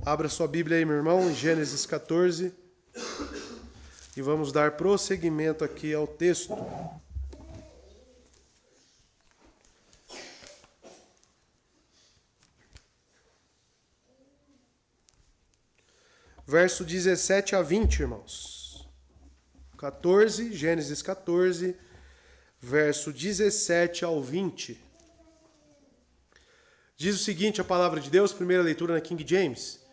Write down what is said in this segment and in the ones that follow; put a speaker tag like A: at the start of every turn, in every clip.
A: Abra sua Bíblia aí, meu irmão, em Gênesis 14. E vamos dar prosseguimento aqui ao texto. Verso 17 a 20, irmãos. Gênesis 14, verso 17 ao 20. Diz o seguinte a palavra de Deus, primeira leitura na King James.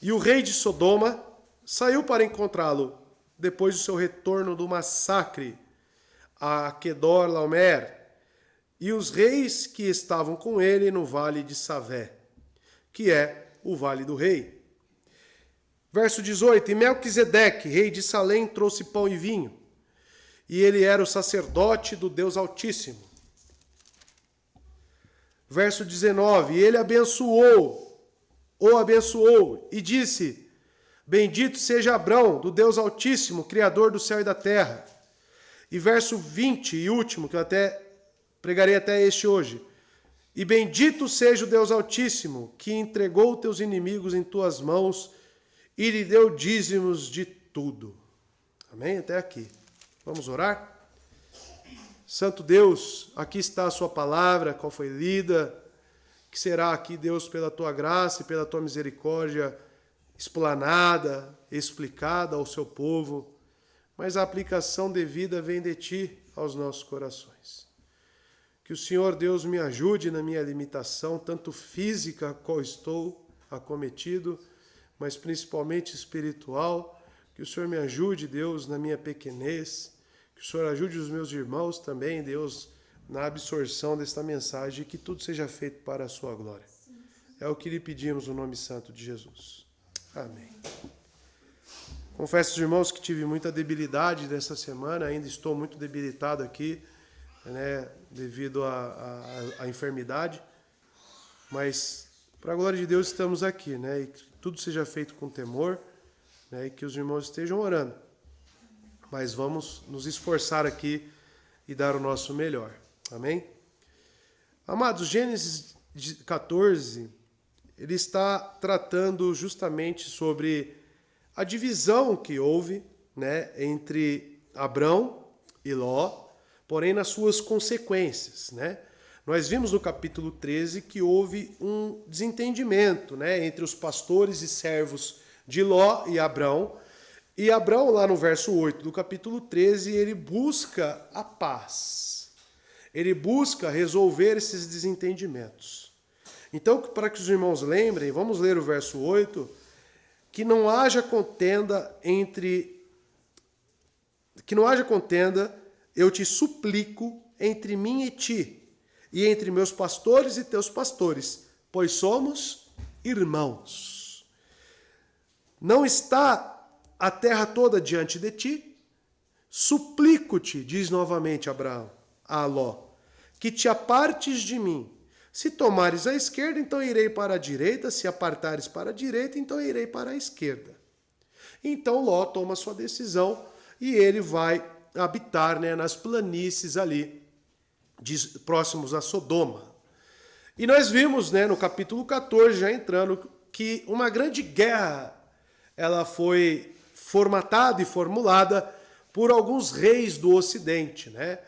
A: E o rei de Sodoma saiu para encontrá-lo, depois do seu retorno do massacre a Quedorlaomer, e os reis que estavam com ele no vale de Savé, que é o vale do rei. Verso 18, e Melquisedeque, rei de Salém, trouxe pão e vinho, e ele era o sacerdote do Deus Altíssimo. Verso 19, e ele o abençoou, e disse, bendito seja Abrão, do Deus Altíssimo, Criador do céu e da terra. E verso 20, e último, que eu até pregarei até este hoje, e bendito seja o Deus Altíssimo, que entregou teus inimigos em tuas mãos, e lhe deu dízimos de tudo. Amém? Até aqui. Vamos orar? Santo Deus, aqui está a sua palavra, qual foi lida, que será aqui, Deus, pela tua graça e pela tua misericórdia, explanada, explicada ao seu povo, mas a aplicação devida vem de ti aos nossos corações. Que o Senhor Deus me ajude na minha limitação, tanto física, a qual estou acometido, mas principalmente espiritual. Que o Senhor me ajude, Deus, na minha pequenez. Que o Senhor ajude os meus irmãos também, Deus, na absorção desta mensagem. Que tudo seja feito para a sua glória. É o que lhe pedimos no nome santo de Jesus. Amém. Confesso aos irmãos que tive muita debilidade nessa semana. Ainda estou muito debilitado aqui, né, devido à enfermidade. Mas, para a glória de Deus, estamos aqui, né? E que tudo seja feito com temor, né, e que os irmãos estejam orando. Mas vamos nos esforçar aqui e dar o nosso melhor. Amém? Amados, Gênesis 14, ele está tratando justamente sobre a divisão que houve, né, entre Abrão e Ló, porém nas suas consequências, né? Nós vimos no capítulo 13 que houve um desentendimento, né, entre os pastores e servos de Ló e Abrão. E Abrão, lá no verso 8 do capítulo 13, ele busca a paz. Ele busca resolver esses desentendimentos. Então, para que os irmãos lembrem, vamos ler o verso 8, que não haja contenda, eu te suplico entre mim e ti, e entre meus pastores e teus pastores, pois somos irmãos. Não está a terra toda diante de ti? Suplico-te, diz novamente Abraão a Ló, que te apartes de mim. Se tomares a esquerda, então irei para a direita. Se apartares para a direita, então irei para a esquerda. Então Ló toma sua decisão e ele vai habitar, né, nas planícies ali, próximos a Sodoma. E nós vimos, né, no capítulo 14, já entrando, que uma grande guerra ela foi formatada e formulada por alguns reis do Ocidente, né?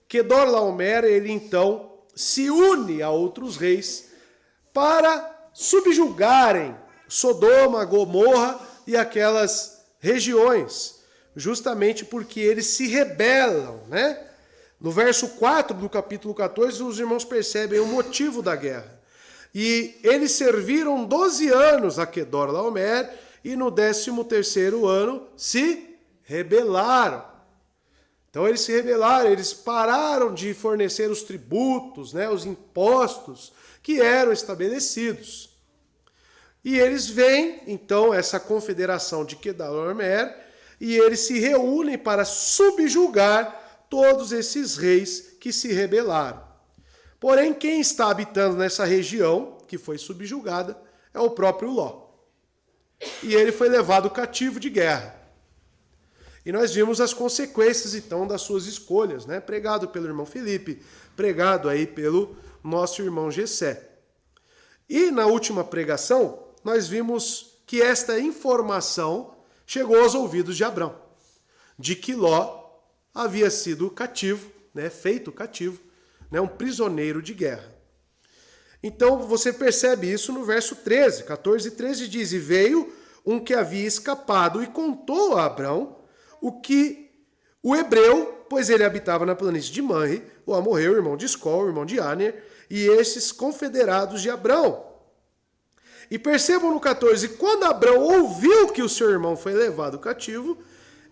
A: Quedorlaomer, ele então se une a outros reis para subjugarem Sodoma, Gomorra e aquelas regiões, justamente porque eles se rebelam, né? No verso 4 do capítulo 14, os irmãos percebem o motivo da guerra. E eles serviram 12 anos a Quedorlaomer e no 13º ano se rebelaram. Então eles se rebelaram, eles pararam de fornecer os tributos, né, os impostos que eram estabelecidos. E eles veem, então, essa confederação de Quedorlaomer e eles se reúnem para subjugar todos esses reis que se rebelaram. Porém, quem está habitando nessa região, que foi subjugada, é o próprio Ló. E ele foi levado cativo de guerra. E nós vimos as consequências, então, das suas escolhas, né? Pregado pelo irmão Felipe, pregado aí pelo nosso irmão Gessé. E na última pregação, nós vimos que esta informação chegou aos ouvidos de Abrão, de que Ló havia sido cativo, né, feito cativo, né, um prisioneiro de guerra. Então você percebe isso no verso 13, 14 e 13 diz: E veio um que havia escapado e contou a Abrão o que o hebreu, pois ele habitava na planície de Manre, o amorreu, irmão de Escol, irmão de Aner, e esses confederados de Abrão. E percebam no 14, quando Abrão ouviu que o seu irmão foi levado cativo,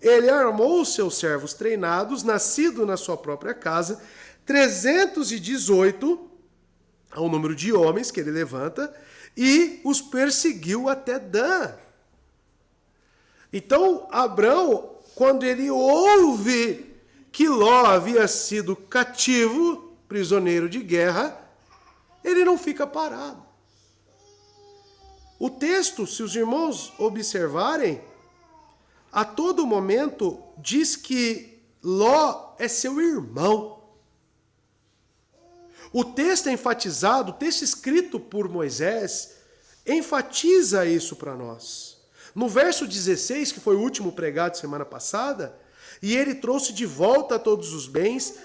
A: ele armou os seus servos treinados, nascido na sua própria casa, 318, ao número de homens que ele levanta, e os perseguiu até Dan. Então, Abrão, quando ele ouve que Ló havia sido cativo, prisioneiro de guerra, ele não fica parado. O texto, se os irmãos observarem, a todo momento diz que Ló é seu irmão. O texto é enfatizado, o texto escrito por Moisés, enfatiza isso para nós. No verso 16, que foi o último pregado semana passada, e ele trouxe de volta todos os bens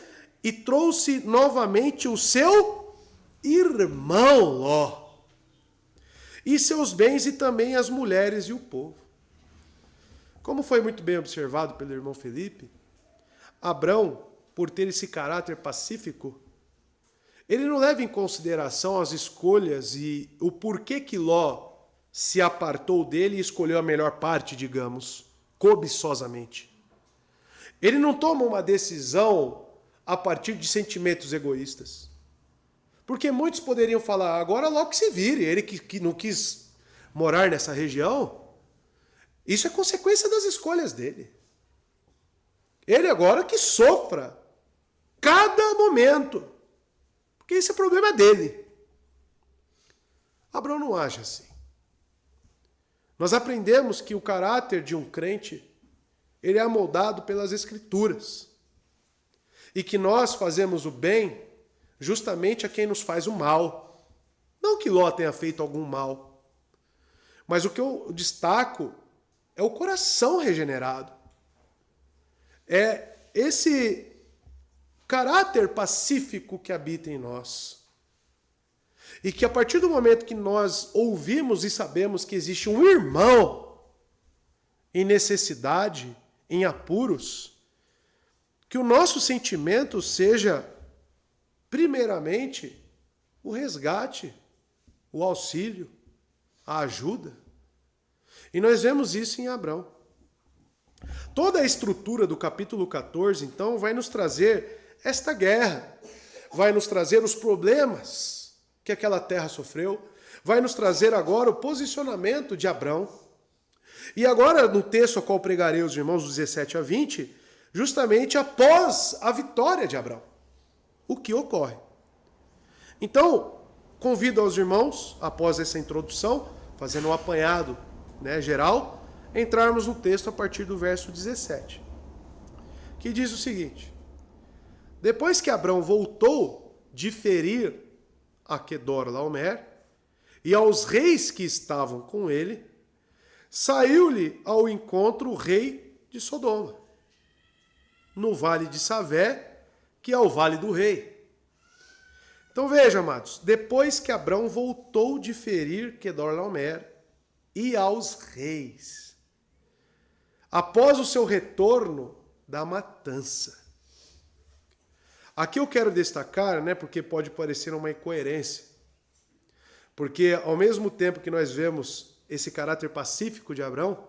A: e trouxe novamente o seu irmão Ló. E seus bens e também as mulheres e o povo. Como foi muito bem observado pelo irmão Felipe, Abrão, por ter esse caráter pacífico, ele não leva em consideração as escolhas e o porquê que Ló se apartou dele e escolheu a melhor parte, digamos, cobiçosamente. Ele não toma uma decisão a partir de sentimentos egoístas. Porque muitos poderiam falar, agora Ló que se vire, ele que não quis morar nessa região, isso é consequência das escolhas dele. Ele agora que sofra cada momento, porque esse é o problema dele. Abrão não age assim. Nós aprendemos que o caráter de um crente, ele é amoldado pelas Escrituras. E que nós fazemos o bem justamente a quem nos faz o mal. Não que Ló tenha feito algum mal. Mas o que eu destaco é o coração regenerado. É esse caráter pacífico que habita em nós. E que a partir do momento que nós ouvimos e sabemos que existe um irmão em necessidade, em apuros, que o nosso sentimento seja, primeiramente, o resgate, o auxílio, a ajuda. E nós vemos isso em Abrão. Toda a estrutura do capítulo 14, então, vai nos trazer esta guerra, vai nos trazer os problemas que aquela terra sofreu, vai nos trazer agora o posicionamento de Abrão. E agora, no texto ao qual pregarei os irmãos, 17 a 20, justamente após a vitória de Abrão, o que ocorre. Então, convido aos irmãos, após essa introdução, fazendo um apanhado, geral, entrarmos no texto a partir do verso 17, que diz o seguinte: Depois que Abrão voltou de ferir a Quedorlaomer e aos reis que estavam com ele, saiu-lhe ao encontro o rei de Sodoma, no vale de Savé, que é o vale do rei. Então veja, amados, depois que Abrão voltou de ferir Quedorlaomer e aos reis, após o seu retorno da matança. Aqui eu quero destacar, porque pode parecer uma incoerência, porque ao mesmo tempo que nós vemos esse caráter pacífico de Abrão,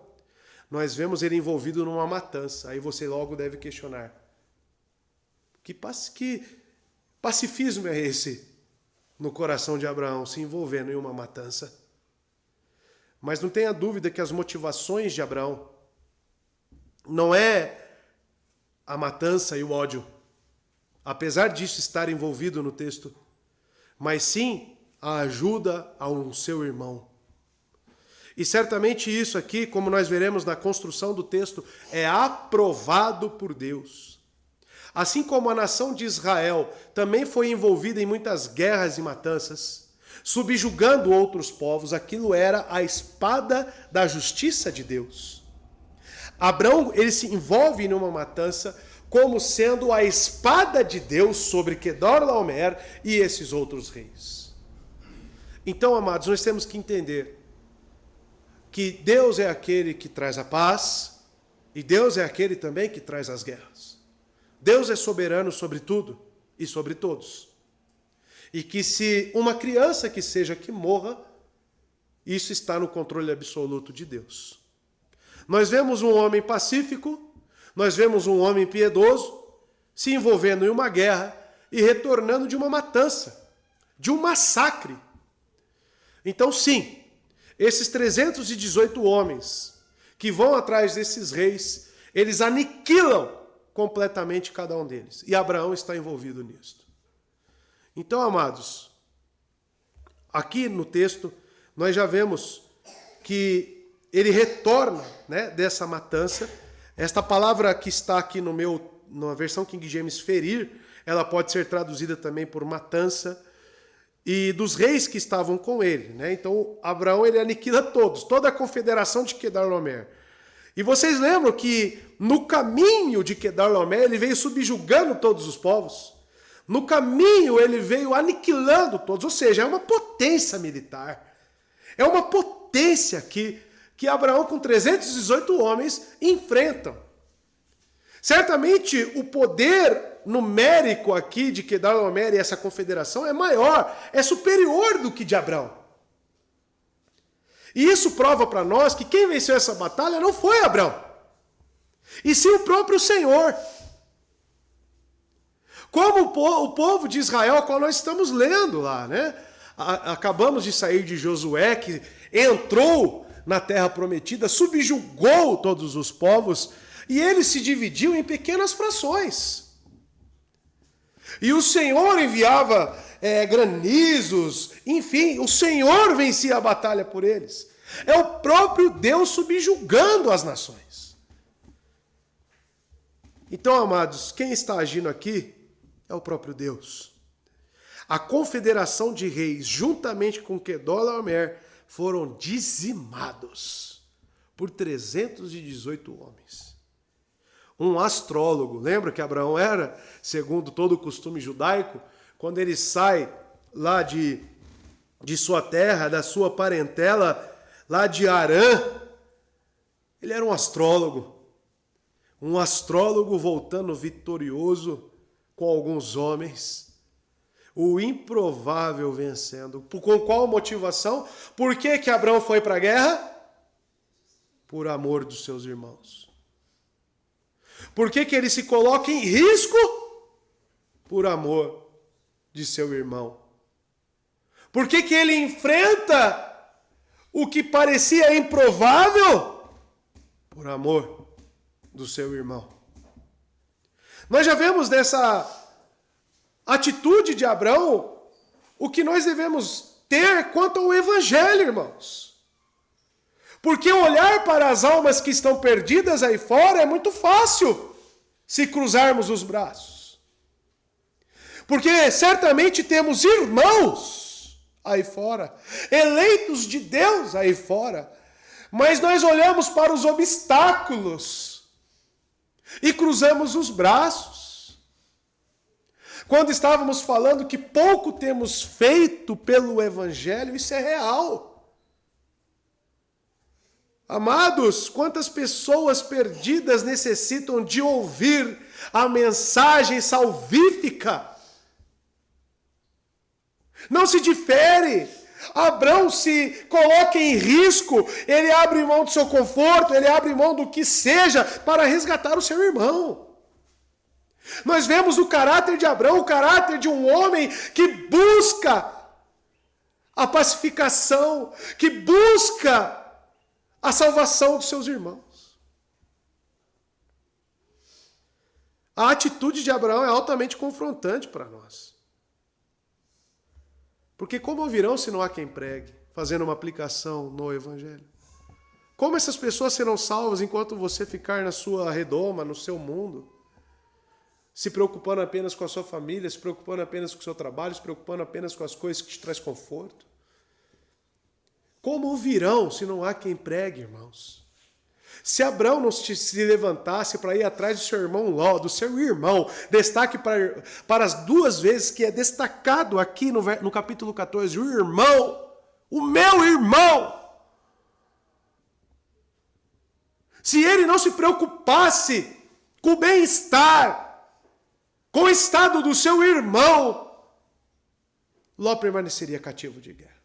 A: nós vemos ele envolvido numa matança. Aí você logo deve questionar: que pacifismo é esse no coração de Abraão se envolvendo em uma matança? Mas não tenha dúvida que as motivações de Abraão não é a matança e o ódio, apesar disso estar envolvido no texto, mas sim a ajuda a um seu irmão. E certamente isso aqui, como nós veremos na construção do texto, é aprovado por Deus. Assim como a nação de Israel também foi envolvida em muitas guerras e matanças, subjugando outros povos. Aquilo era a espada da justiça de Deus. Abrão, ele se envolve numa matança como sendo a espada de Deus sobre Quedorlaomer e esses outros reis. Então, amados, nós temos que entender que Deus é aquele que traz a paz e Deus é aquele também que traz as guerras. Deus é soberano sobre tudo e sobre todos. E que se uma criança que seja que morra, isso está no controle absoluto de Deus. Nós vemos um homem pacífico, nós vemos um homem piedoso se envolvendo em uma guerra e retornando de uma matança, de um massacre. Então, sim, esses 318 homens que vão atrás desses reis, eles aniquilam completamente cada um deles. E Abraão está envolvido nisso. Então, amados, aqui no texto, nós já vemos que ele retorna, né, dessa matança. Esta palavra que está aqui na versão King James, ferir, ela pode ser traduzida também por matança, e dos reis que estavam com ele, né? Então, Abraão, ele aniquila todos, toda a confederação de Quedorlaomer. E vocês lembram que no caminho de Quedorlaomer, ele veio subjugando todos os povos? No caminho, ele veio aniquilando todos, ou seja, é uma potência militar. É uma potência que Abraão, com 318 homens, enfrentam. Certamente, o poder numérico aqui de Quedorlaomer e essa confederação é maior, é superior do que de Abraão. E isso prova para nós que quem venceu essa batalha não foi Abraão, e sim o próprio Senhor. Como o povo de Israel, qual nós estamos lendo lá, né? Acabamos de sair de Josué, que entrou na terra prometida, subjugou todos os povos, e ele se dividiu em pequenas frações. E o Senhor enviava granizos, enfim, o Senhor vencia a batalha por eles. É o próprio Deus subjugando as nações. Então, amados, quem está agindo aqui é o próprio Deus. A confederação de reis, juntamente com Quedorlaomer, foram dizimados por 318 homens. Um astrólogo, lembra que Abraão era, segundo todo o costume judaico, quando ele sai lá de sua terra, da sua parentela, lá de Harã, ele era um astrólogo voltando vitorioso com alguns homens, o improvável vencendo. Com qual motivação? Por que Abraão foi para a guerra? Por amor dos seus irmãos. Por que ele se coloca em risco? Por amor de seu irmão. Por que ele enfrenta o que parecia improvável? Por amor do seu irmão. Nós já vemos dessa atitude de Abraão o que nós devemos ter quanto ao Evangelho, irmãos. Porque olhar para as almas que estão perdidas aí fora é muito fácil se cruzarmos os braços. Porque certamente temos irmãos aí fora, eleitos de Deus aí fora, mas nós olhamos para os obstáculos e cruzamos os braços. Quando estávamos falando que pouco temos feito pelo Evangelho, isso é real. Amados, quantas pessoas perdidas necessitam de ouvir a mensagem salvífica? Não se difere. Abraão se coloca em risco, ele abre mão do seu conforto, ele abre mão do que seja para resgatar o seu irmão. Nós vemos o caráter de Abraão, o caráter de um homem que busca a pacificação, que busca a salvação dos seus irmãos. A atitude de Abraão é altamente confrontante para nós. Porque como ouvirão se não há quem pregue, fazendo uma aplicação no Evangelho? Como essas pessoas serão salvas enquanto você ficar na sua redoma, no seu mundo? se preocupando apenas com a sua família, se preocupando apenas com o seu trabalho, se preocupando apenas com as coisas que te traz conforto. Como virão se não há quem pregue, irmãos? Se Abraão não se levantasse para ir atrás do seu irmão Ló, do seu irmão, destaque para as duas vezes que é destacado aqui no capítulo 14, o irmão, o meu irmão. Se ele não se preocupasse com o bem-estar, com o estado do seu irmão, Ló permaneceria cativo de guerra.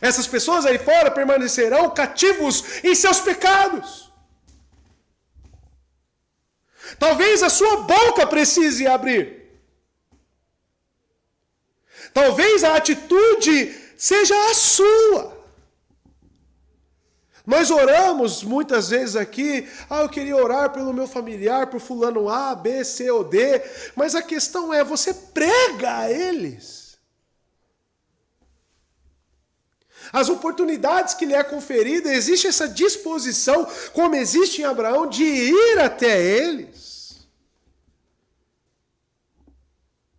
A: Essas pessoas aí fora permanecerão cativos em seus pecados. Talvez a sua boca precise abrir. Talvez a atitude seja a sua. Nós oramos muitas vezes aqui, eu queria orar pelo meu familiar, por fulano A, B, C ou D, mas a questão é, você prega a eles. As oportunidades que lhe é conferida, existe essa disposição, como existe em Abraão, de ir até eles.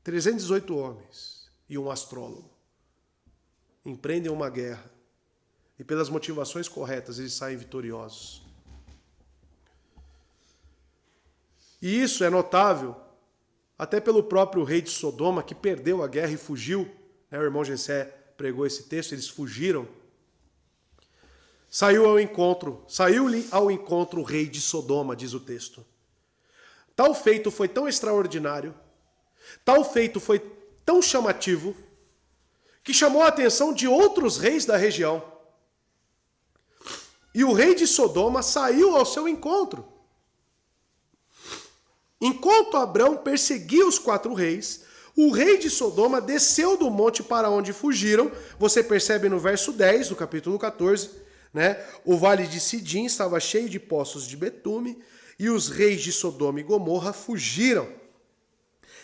A: 318 homens e um astrólogo empreendem uma guerra. E pelas motivações corretas, eles saem vitoriosos. E isso é notável, até pelo próprio rei de Sodoma, que perdeu a guerra e fugiu. O irmão Gessé pregou esse texto, eles fugiram. Saiu-lhe ao encontro o rei de Sodoma, diz o texto. Tal feito foi tão extraordinário, tal feito foi tão chamativo, que chamou a atenção de outros reis da região. E o rei de Sodoma saiu ao seu encontro. Enquanto Abrão perseguia os 4 reis, o rei de Sodoma desceu do monte para onde fugiram. Você percebe no verso 10 do capítulo 14, né? O vale de Sidim estava cheio de poços de betume, e os reis de Sodoma e Gomorra fugiram.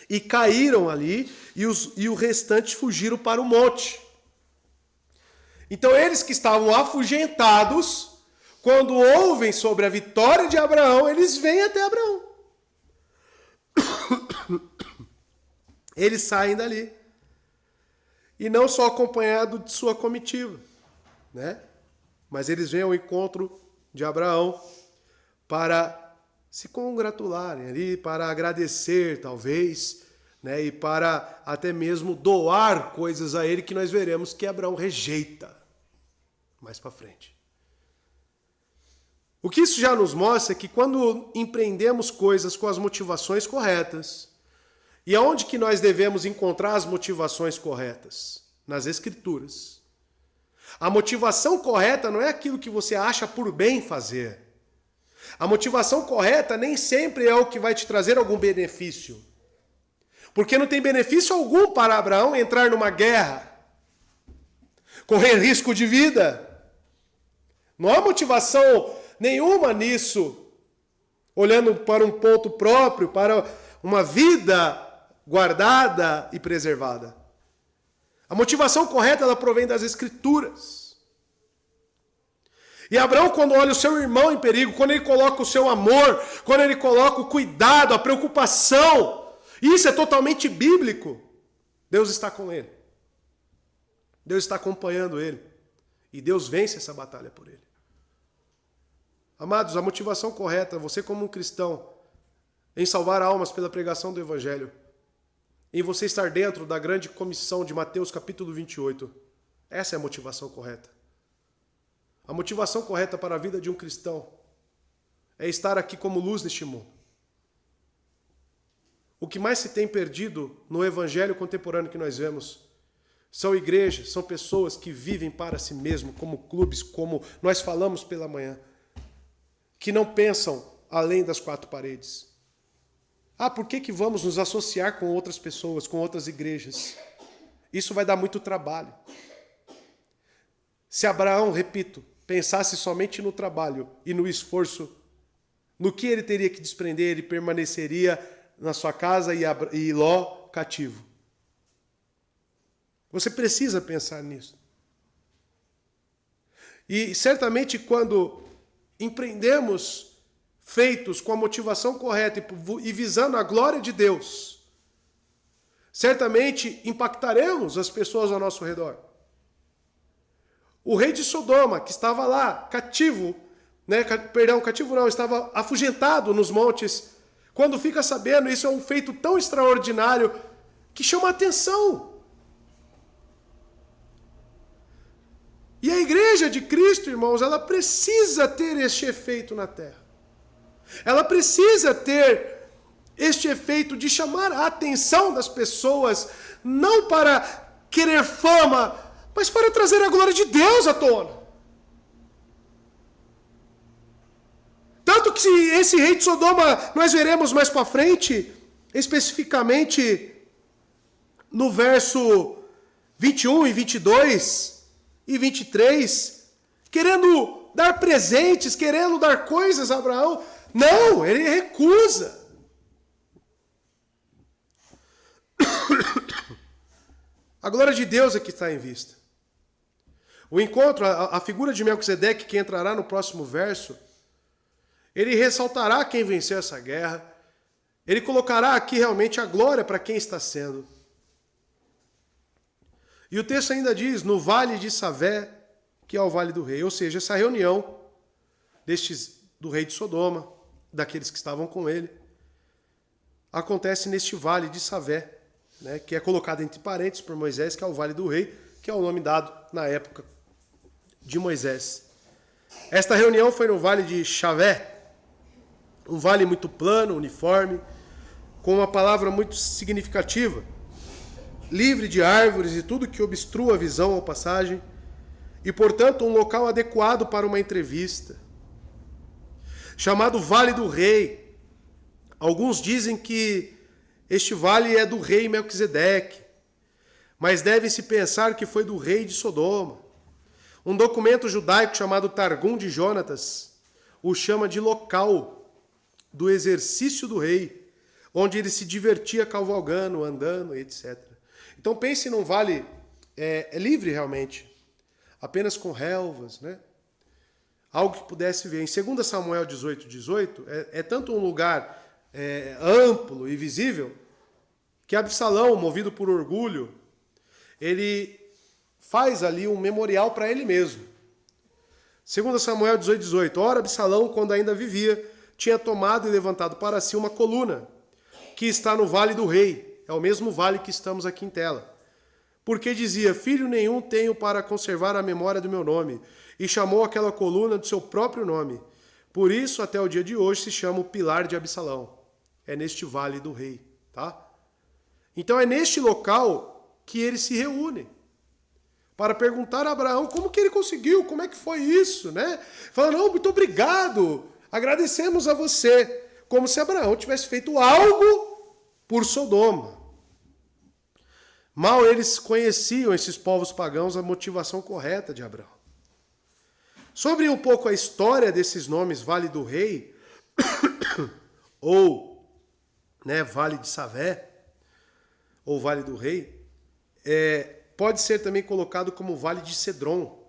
A: E caíram ali, e o restante fugiram para o monte. Então eles que estavam afugentados, quando ouvem sobre a vitória de Abraão, eles vêm até Abraão. Eles saem dali. E não só acompanhado de sua comitiva, né? Mas eles vêm ao encontro de Abraão para se congratularem ali, para agradecer, talvez, né? E para até mesmo doar coisas a ele, que nós veremos que Abraão rejeita mais para frente. O que isso já nos mostra é que quando empreendemos coisas com as motivações corretas, e aonde que nós devemos encontrar as motivações corretas? Nas Escrituras. A motivação correta não é aquilo que você acha por bem fazer. A motivação correta nem sempre é o que vai te trazer algum benefício. Porque não tem benefício algum para Abraão entrar numa guerra, correr risco de vida. Não há motivação nenhuma nisso, olhando para um ponto próprio, para uma vida guardada e preservada. A motivação correta, ela provém das Escrituras. E Abraão, quando olha o seu irmão em perigo, quando ele coloca o seu amor, quando ele coloca o cuidado, a preocupação, isso é totalmente bíblico. Deus está com ele. Deus está acompanhando ele. E Deus vence essa batalha por ele. Amados, a motivação correta, você como um cristão, em salvar almas pela pregação do Evangelho, em você estar dentro da grande comissão de Mateus capítulo 28, essa é a motivação correta. A motivação correta para a vida de um cristão é estar aqui como luz neste mundo. O que mais se tem perdido no Evangelho contemporâneo que nós vemos são igrejas, são pessoas que vivem para si mesmo, como clubes, como nós falamos pela manhã, que não pensam além das 4 paredes. Por que vamos nos associar com outras pessoas, com outras igrejas? Isso vai dar muito trabalho. Se Abraão, repito, pensasse somente no trabalho e no esforço, no que ele teria que desprender, ele permaneceria na sua casa e Ló cativo. Você precisa pensar nisso. E certamente quando empreendemos feitos com a motivação correta e visando a glória de Deus, certamente impactaremos as pessoas ao nosso redor. O rei de Sodoma, que estava lá, cativo, cativo não, estava afugentado nos montes, quando fica sabendo, isso é um feito tão extraordinário que chama a atenção. E a igreja de Cristo, irmãos, ela precisa ter este efeito na terra. Ela precisa ter este efeito de chamar a atenção das pessoas, não para querer fama, mas para trazer a glória de Deus à tona. Tanto que esse rei de Sodoma, nós veremos mais para frente, especificamente no verso 21 e 22 e 23, querendo dar presentes, querendo dar coisas a Abraão. Não, ele recusa. A glória de Deus é que está em vista. O encontro, a figura de Melquisedeque, que entrará no próximo verso, ele ressaltará quem venceu essa guerra, ele colocará aqui realmente a glória para quem está sendo. E o texto ainda diz, no vale de Savé, que é o vale do rei, ou seja, essa reunião do rei de Sodoma, daqueles que estavam com ele, acontece neste vale de Savé, que é colocado entre parênteses por Moisés, que é o vale do rei, que é o nome dado na época de Moisés. Esta reunião foi no vale de Chavé, um vale muito plano, uniforme, com uma palavra muito significativa, livre de árvores e tudo que obstrua a visão ou passagem, e, portanto, um local adequado para uma entrevista. Chamado Vale do Rei. Alguns dizem que este vale é do rei Melquisedeque, mas deve-se pensar que foi do rei de Sodoma. Um documento judaico chamado Targum de Jonatas o chama de local do exercício do rei, onde ele se divertia cavalgando, andando, etc. Então pense num vale livre realmente, apenas com relvas, algo que pudesse ver. Em 2 Samuel 18, é tanto um lugar amplo e visível, que Absalão, movido por orgulho, ele faz ali um memorial para ele mesmo. 2 Samuel 18. Ora, Absalão, quando ainda vivia, tinha tomado e levantado para si uma coluna, que está no Vale do Rei, é o mesmo vale que estamos aqui em tela. Porque dizia, filho nenhum tenho para conservar a memória do meu nome, e chamou aquela coluna do seu próprio nome. Por isso, até o dia de hoje, se chama o Pilar de Absalão. É neste Vale do Rei, tá? Então é neste local que eles se reúnem para perguntar a Abraão como que ele conseguiu, como é que foi isso, Fala, não, muito obrigado, agradecemos a você, como se Abraão tivesse feito algo por Sodoma. Mal eles conheciam, esses povos pagãos, a motivação correta de Abraão. Sobre um pouco a história desses nomes, Vale do Rei, ou Vale de Savé, ou Vale do Rei, pode ser também colocado como Vale de Cedron.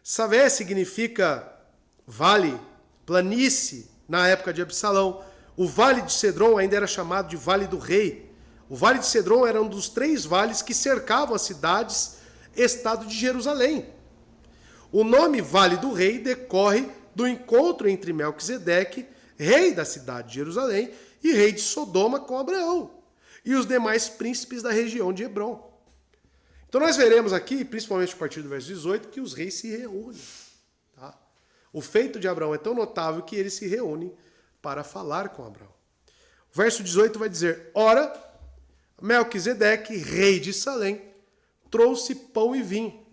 A: Savé significa vale, planície, na época de Absalão. O Vale de Cedron ainda era chamado de Vale do Rei. O Vale de Cedron era um dos 3 vales que cercavam as cidades-estado de Jerusalém. O nome Vale do Rei decorre do encontro entre Melquisedeque, rei da cidade de Jerusalém, e rei de Sodoma com Abraão, e os demais príncipes da região de Hebrom. Então nós veremos aqui, principalmente a partir do verso 18, que os reis se reúnem. Tá? O feito de Abraão é tão notável que eles se reúnem para falar com Abraão. O verso 18 vai dizer, ora, Melquisedeque, rei de Salém, trouxe pão e vinho,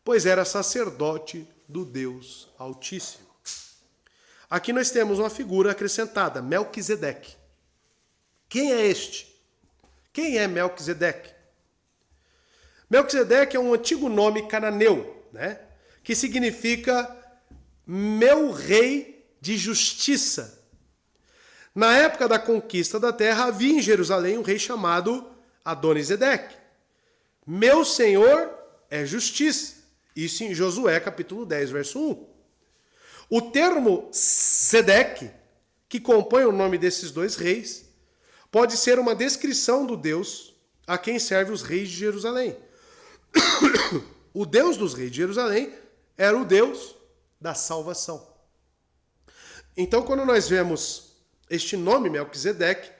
A: pois era sacerdote do Deus Altíssimo. Aqui nós temos uma figura acrescentada, Melquisedeque. Quem é este? Quem é Melquisedeque? Melquisedeque é um antigo nome cananeu, que significa meu rei de justiça. Na época da conquista da terra, havia em Jerusalém um rei chamado Adonisedeque. Meu senhor é justiça. Isso em Josué, capítulo 10, verso 1. O termo Sedeque, que compõe o nome desses dois reis, pode ser uma descrição do Deus a quem servem os reis de Jerusalém. O Deus dos reis de Jerusalém era o Deus da salvação. Então, quando nós vemos este nome, Melquisedeque,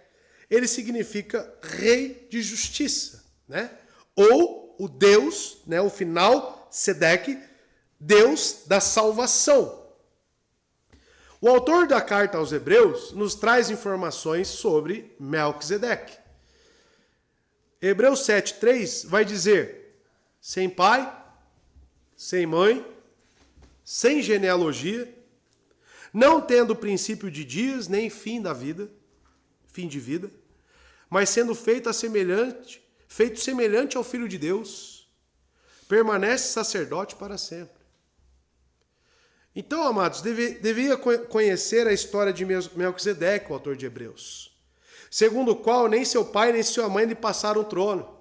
A: ele significa rei de justiça, né? Ou o Deus, né, o final, Sedeque, Deus da salvação. O autor da carta aos Hebreus nos traz informações sobre Melquisedeque. Hebreus 7:3 vai dizer: sem pai, sem mãe, sem genealogia, não tendo princípio de dias, nem fim de vida, mas sendo feito semelhante ao Filho de Deus, permanece sacerdote para sempre. Então, amados, devia conhecer a história de Melquisedeque, o autor de Hebreus, segundo o qual nem seu pai nem sua mãe lhe passaram o trono.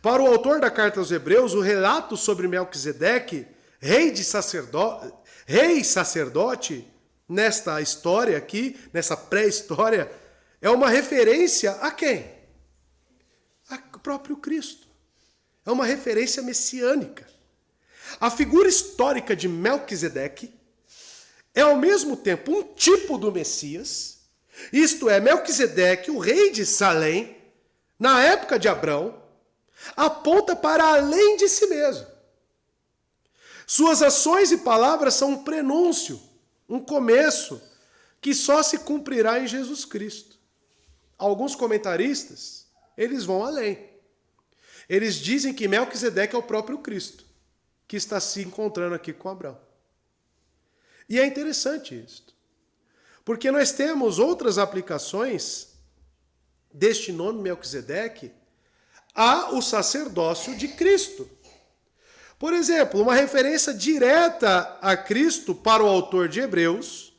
A: Para o autor da carta aos Hebreus, o relato sobre Melquisedeque, rei sacerdote, nesta história aqui, nessa pré-história, é uma referência a quem? Ao próprio Cristo. É uma referência messiânica. A figura histórica de Melquisedeque é ao mesmo tempo um tipo do Messias, isto é, Melquisedeque, o rei de Salém, na época de Abrão, aponta para além de si mesmo. Suas ações e palavras são um prenúncio, um começo, que só se cumprirá em Jesus Cristo. Alguns comentaristas, eles vão além. Eles dizem que Melquisedeque é o próprio Cristo, que está se encontrando aqui com Abraão. E é interessante isso, porque nós temos outras aplicações deste nome Melquisedeque ao sacerdócio de Cristo. Por exemplo, uma referência direta a Cristo para o autor de Hebreus,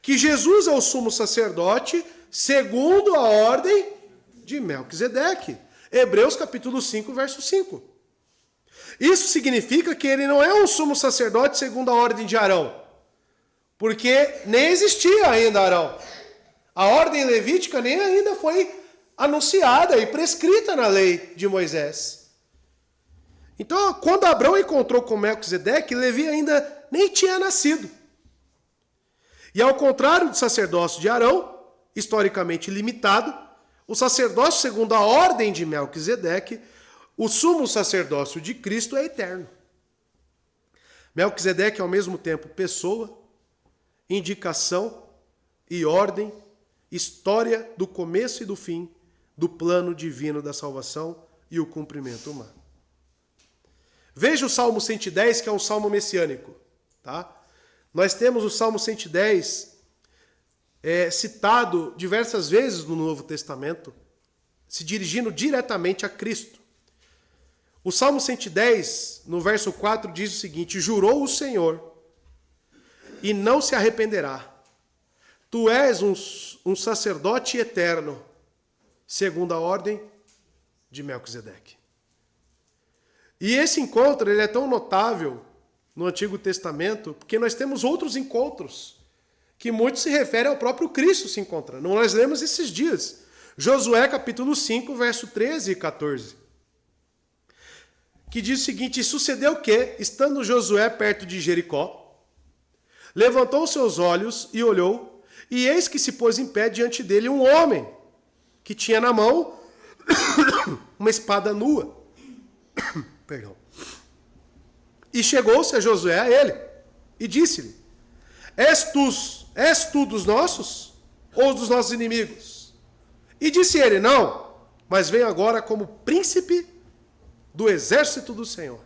A: que Jesus é o sumo sacerdote segundo a ordem de Melquisedeque. Hebreus capítulo 5, verso 5. Isso significa que ele não é um sumo sacerdote segundo a ordem de Arão, porque nem existia ainda Arão. A ordem levítica nem ainda foi anunciada e prescrita na lei de Moisés. Então, quando Abrão encontrou com Melquisedeque, Levi ainda nem tinha nascido. E ao contrário do sacerdócio de Arão, historicamente limitado, o sacerdócio segundo a ordem de Melquisedeque, o sumo sacerdócio de Cristo é eterno. Melquisedeque é ao mesmo tempo pessoa, indicação e ordem, história do começo e do fim do plano divino da salvação e o cumprimento humano. Veja o Salmo 110, que é um salmo messiânico. Tá? Nós temos o Salmo 110 citado diversas vezes no Novo Testamento, se dirigindo diretamente a Cristo. O Salmo 110, no verso 4, diz o seguinte: jurou o Senhor, e não se arrependerá. Tu és um sacerdote eterno, segundo a ordem de Melquisedeque. E esse encontro ele é tão notável no Antigo Testamento, porque nós temos outros encontros, que muitos se referem ao próprio Cristo se encontrando. Nós lemos esses dias. Josué capítulo 5, verso 13 e 14. Que diz o seguinte: e sucedeu que, estando Josué perto de Jericó, levantou seus olhos e olhou, e eis que se pôs em pé diante dele um homem, que tinha na mão uma espada nua. Perdão. E chegou-se a Josué a ele, e disse-lhe: És tu dos nossos, ou dos nossos inimigos? E disse ele: não, mas venho agora como príncipe do exército do Senhor.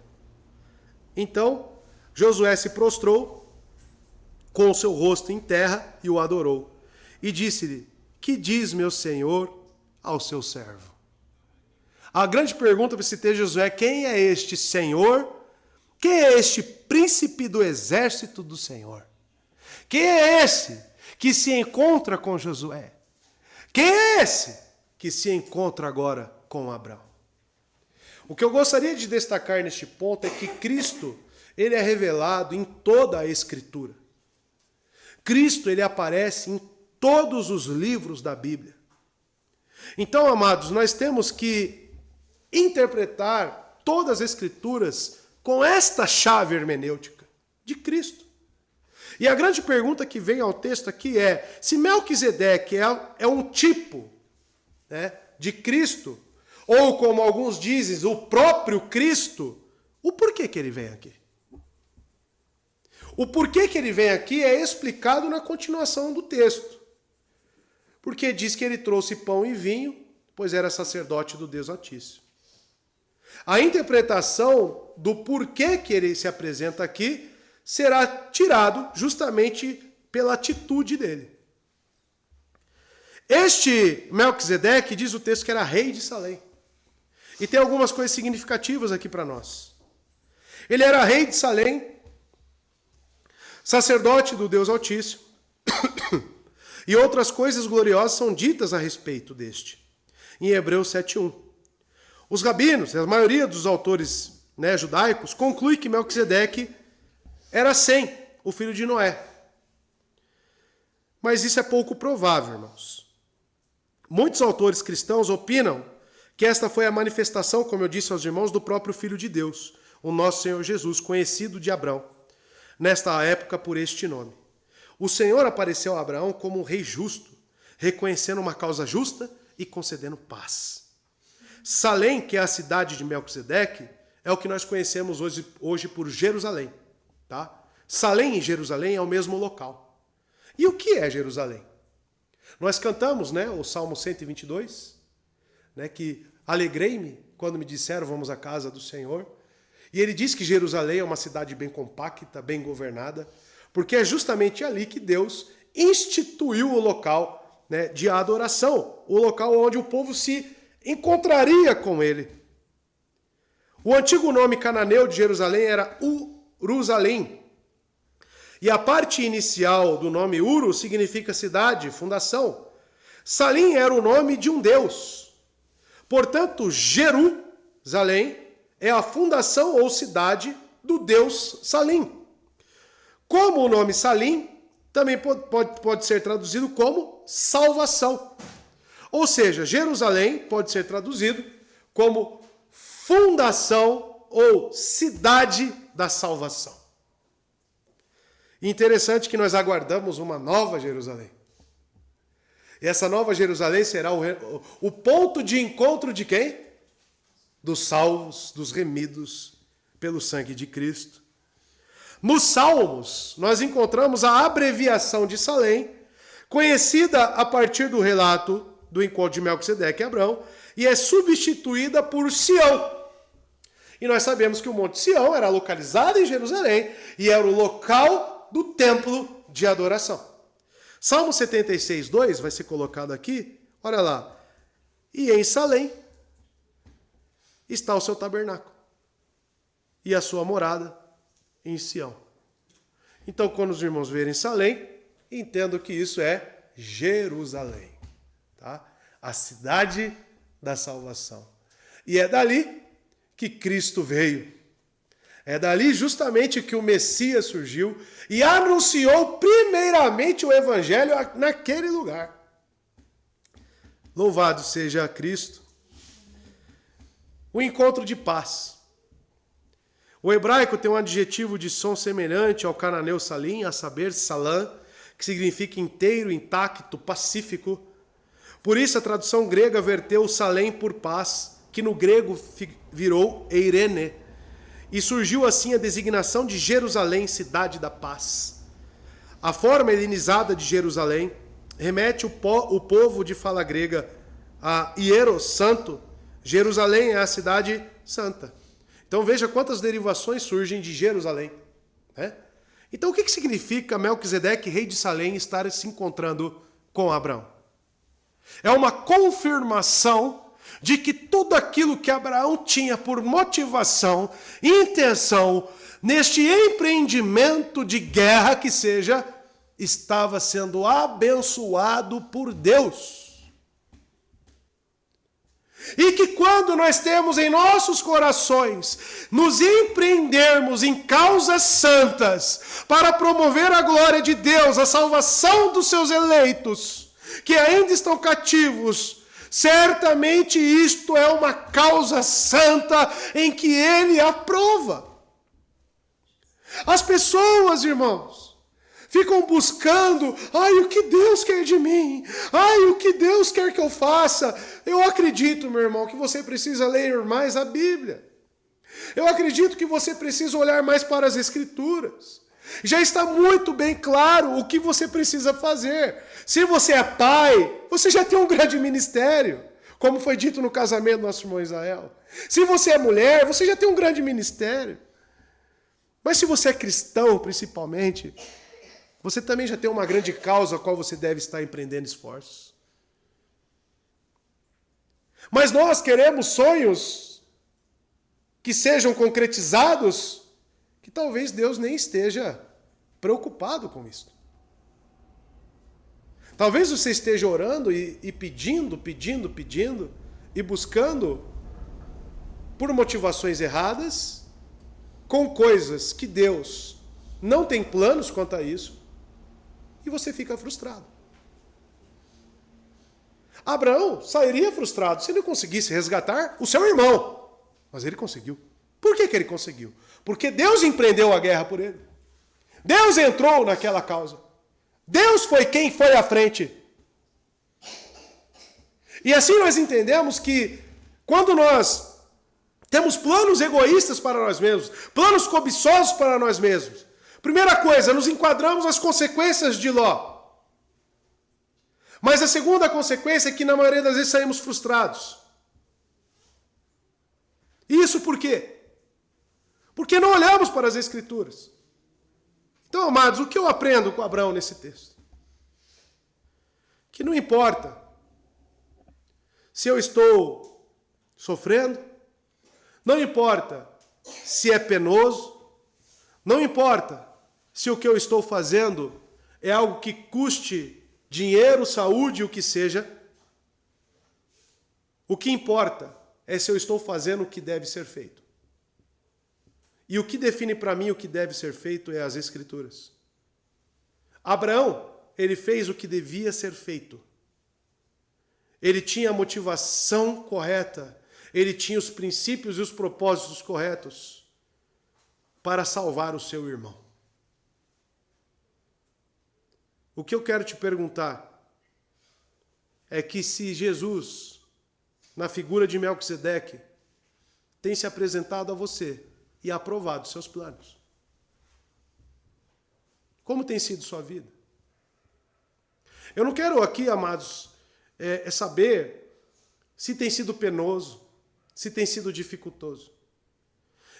A: Então Josué se prostrou com o seu rosto em terra e o adorou. E disse-lhe: que diz meu senhor ao seu servo? A grande pergunta para esse texto de Josué: quem é este Senhor? Quem é este príncipe do exército do Senhor? Quem é esse que se encontra com Josué? Quem é esse que se encontra agora com Abraão? O que eu gostaria de destacar neste ponto é que Cristo, ele é revelado em toda a Escritura. Cristo, ele aparece em todos os livros da Bíblia. Então, amados, nós temos que interpretar todas as Escrituras com esta chave hermenêutica de Cristo. E a grande pergunta que vem ao texto aqui é, se Melquisedeque é um tipo, né, de Cristo, ou como alguns dizem, o próprio Cristo, o porquê que ele vem aqui? O porquê que ele vem aqui é explicado na continuação do texto. Porque diz que ele trouxe pão e vinho, pois era sacerdote do Deus Altíssimo. A interpretação do porquê que ele se apresenta aqui será tirado justamente pela atitude dele. Este Melquisedeque, diz o texto, que era rei de Salém. E tem algumas coisas significativas aqui para nós. Ele era rei de Salém, sacerdote do Deus Altíssimo. E outras coisas gloriosas são ditas a respeito deste, em Hebreus 7:1. Os rabinos, a maioria dos autores, né, judaicos, conclui que Melquisedeque era Sem, o filho de Noé. Mas isso é pouco provável, irmãos. Muitos autores cristãos opinam que esta foi a manifestação, como eu disse aos irmãos, do próprio Filho de Deus, o nosso Senhor Jesus, conhecido de Abrão, nesta época por este nome. O Senhor apareceu a Abraão como um rei justo, reconhecendo uma causa justa e concedendo paz. Salém, que é a cidade de Melquisedeque, é o que nós conhecemos hoje por Jerusalém. Tá? Salém e Jerusalém é o mesmo local. E o que é Jerusalém? Nós cantamos, né, o Salmo 122, né, que alegrei-me quando me disseram vamos à casa do Senhor. E ele diz que Jerusalém é uma cidade bem compacta, bem governada, porque é justamente ali que Deus instituiu o local, né, de adoração, o local onde o povo se encontraria com ele. O antigo nome cananeu de Jerusalém era Urusalém. E a parte inicial do nome Uru significa cidade, fundação. Salim era o nome de um deus. Portanto, Jerusalém é a fundação ou cidade do deus Salim. Como o nome Salim também pode ser traduzido como salvação. Ou seja, Jerusalém pode ser traduzido como fundação ou cidade da salvação. Interessante que nós aguardamos uma nova Jerusalém. E essa nova Jerusalém será o ponto de encontro de quem? Dos salvos, dos remidos pelo sangue de Cristo. Nos Salmos, nós encontramos a abreviação de Salém, conhecida a partir do relato do encontro de Melquisedeque e Abrão, e é substituída por Sião. E nós sabemos que o Monte Sião era localizado em Jerusalém e era o local do templo de adoração. Salmo 76, 2 vai ser colocado aqui, olha lá. E em Salém está o seu tabernáculo e a sua morada em Sião. Então, quando os irmãos verem Salém, entendo que isso é Jerusalém, tá? A cidade da salvação. E é dali que Cristo veio. É dali justamente que o Messias surgiu e anunciou primeiramente o Evangelho naquele lugar. Louvado seja Cristo. O encontro de paz. O hebraico tem um adjetivo de som semelhante ao cananeu salim, a saber, salam, que significa inteiro, intacto, pacífico. Por isso a tradução grega verteu salém por paz, que no grego virou eirene, e surgiu assim a designação de Jerusalém, cidade da paz. A forma helenizada de Jerusalém remete o povo de fala grega a Hieros, santo. Jerusalém é a cidade santa. Então veja quantas derivações surgem de Jerusalém, né? Então o que significa Melquisedeque, rei de Salém, estar se encontrando com Abraão? É uma confirmação de que tudo aquilo que Abraão tinha por motivação e intenção neste empreendimento de guerra que seja, estava sendo abençoado por Deus. E que quando nós temos em nossos corações nos empreendermos em causas santas para promover a glória de Deus, a salvação dos seus eleitos, que ainda estão cativos, certamente isto é uma causa santa em que Ele aprova. As pessoas, irmãos, ficam buscando, o que Deus quer de mim? O que Deus quer que eu faça? Eu acredito, meu irmão, que você precisa ler mais a Bíblia. Eu acredito que você precisa olhar mais para as Escrituras. Já está muito bem claro o que você precisa fazer. Se você é pai, você já tem um grande ministério, como foi dito no casamento do nosso irmão Israel. Se você é mulher, você já tem um grande ministério. Mas se você é cristão, principalmente, você também já tem uma grande causa a qual você deve estar empreendendo esforços. Mas nós queremos sonhos que sejam concretizados, que talvez Deus nem esteja preocupado com isso. Talvez você esteja orando e pedindo, e buscando por motivações erradas, com coisas que Deus não tem planos quanto a isso, e você fica frustrado. Abraão sairia frustrado se ele conseguisse resgatar o seu irmão, mas ele conseguiu. Por que ele conseguiu? Porque Deus empreendeu a guerra por ele. Deus entrou naquela causa. Deus foi quem foi à frente. E assim nós entendemos que quando nós temos planos egoístas para nós mesmos, planos cobiçosos para nós mesmos, primeira coisa, nos enquadramos nas consequências de Ló. Mas a segunda consequência é que na maioria das vezes saímos frustrados. Isso por quê? Porque não olhamos para as Escrituras. Então, amados, o que eu aprendo com Abraão nesse texto? Que não importa se eu estou sofrendo, não importa se é penoso, não importa se o que eu estou fazendo é algo que custe dinheiro, saúde, o que seja. O que importa é se eu estou fazendo o que deve ser feito. E o que define para mim o que deve ser feito é as Escrituras. Abraão, ele fez o que devia ser feito. Ele tinha a motivação correta, ele tinha os princípios e os propósitos corretos para salvar o seu irmão. O que eu quero te perguntar é que se Jesus, na figura de Melquisedeque, tem se apresentado a você e aprovado seus planos, como tem sido sua vida? Eu não quero aqui, amados, saber se tem sido penoso, se tem sido dificultoso.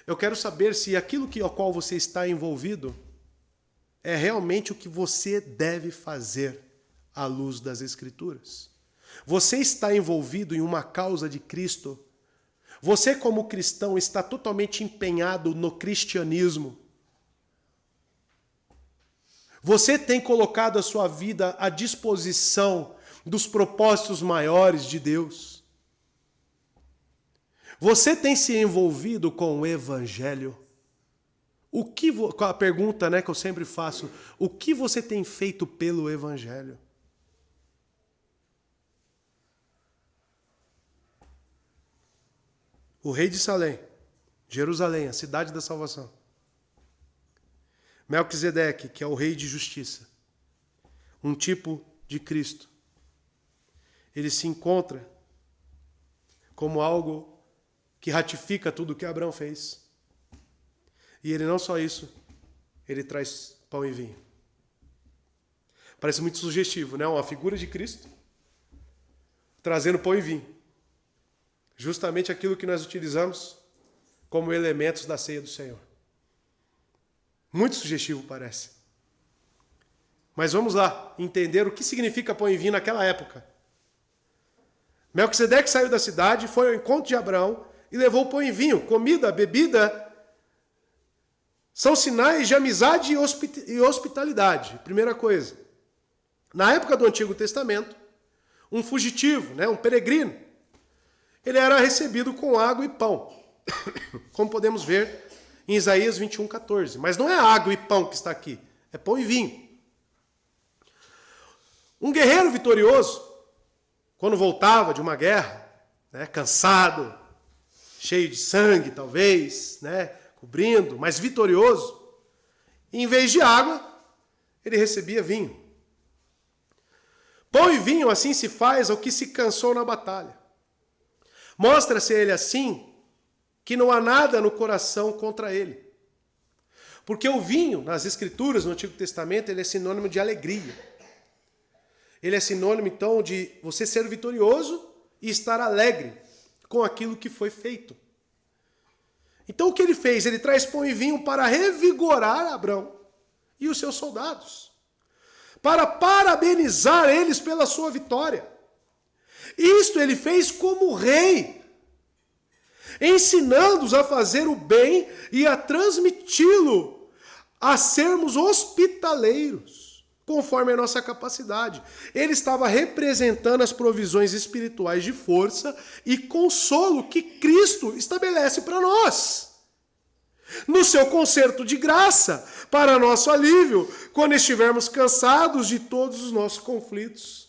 A: Eu quero saber se aquilo ao qual você está envolvido é realmente o que você deve fazer à luz das Escrituras. Você está envolvido em uma causa de Cristo. Você, como cristão, está totalmente empenhado no cristianismo. Você tem colocado a sua vida à disposição dos propósitos maiores de Deus. Você tem se envolvido com o Evangelho. A pergunta, que eu sempre faço, o que você tem feito pelo Evangelho? O rei de Salém, Jerusalém, a cidade da salvação. Melquisedeque, que é o rei de justiça, um tipo de Cristo. Ele se encontra como algo que ratifica tudo o que Abraão fez. E ele não só isso, ele traz pão e vinho. Parece muito sugestivo, né? Uma figura de Cristo trazendo pão e vinho. Justamente aquilo que nós utilizamos como elementos da ceia do Senhor. Muito sugestivo parece. Mas vamos lá entender o que significa pão e vinho naquela época. Melquisedeque saiu da cidade, foi ao encontro de Abraão e levou pão e vinho. Comida, bebida são sinais de amizade e hospitalidade. Primeira coisa. Na época do Antigo Testamento, um fugitivo, um peregrino, ele era recebido com água e pão, como podemos ver em Isaías 21:14. Mas não é água e pão que está aqui, é pão e vinho. Um guerreiro vitorioso, quando voltava de uma guerra, né, cansado, cheio de sangue talvez, né, cobrindo, mas vitorioso, em vez de água, ele recebia vinho. Pão e vinho assim se faz ao que se cansou na batalha. Mostra-se a ele assim que não há nada no coração contra ele. Porque o vinho, nas Escrituras, no Antigo Testamento, ele é sinônimo de alegria. Ele é sinônimo, então, de você ser vitorioso e estar alegre com aquilo que foi feito. Então, o que ele fez? Ele traz pão e vinho para revigorar Abrão e os seus soldados, para parabenizar eles pela sua vitória. Isto ele fez como rei, ensinando-os a fazer o bem e a transmiti-lo, a sermos hospitaleiros, conforme a nossa capacidade. Ele estava representando as provisões espirituais de força e consolo que Cristo estabelece para nós, no seu concerto de graça, para nosso alívio, quando estivermos cansados de todos os nossos conflitos.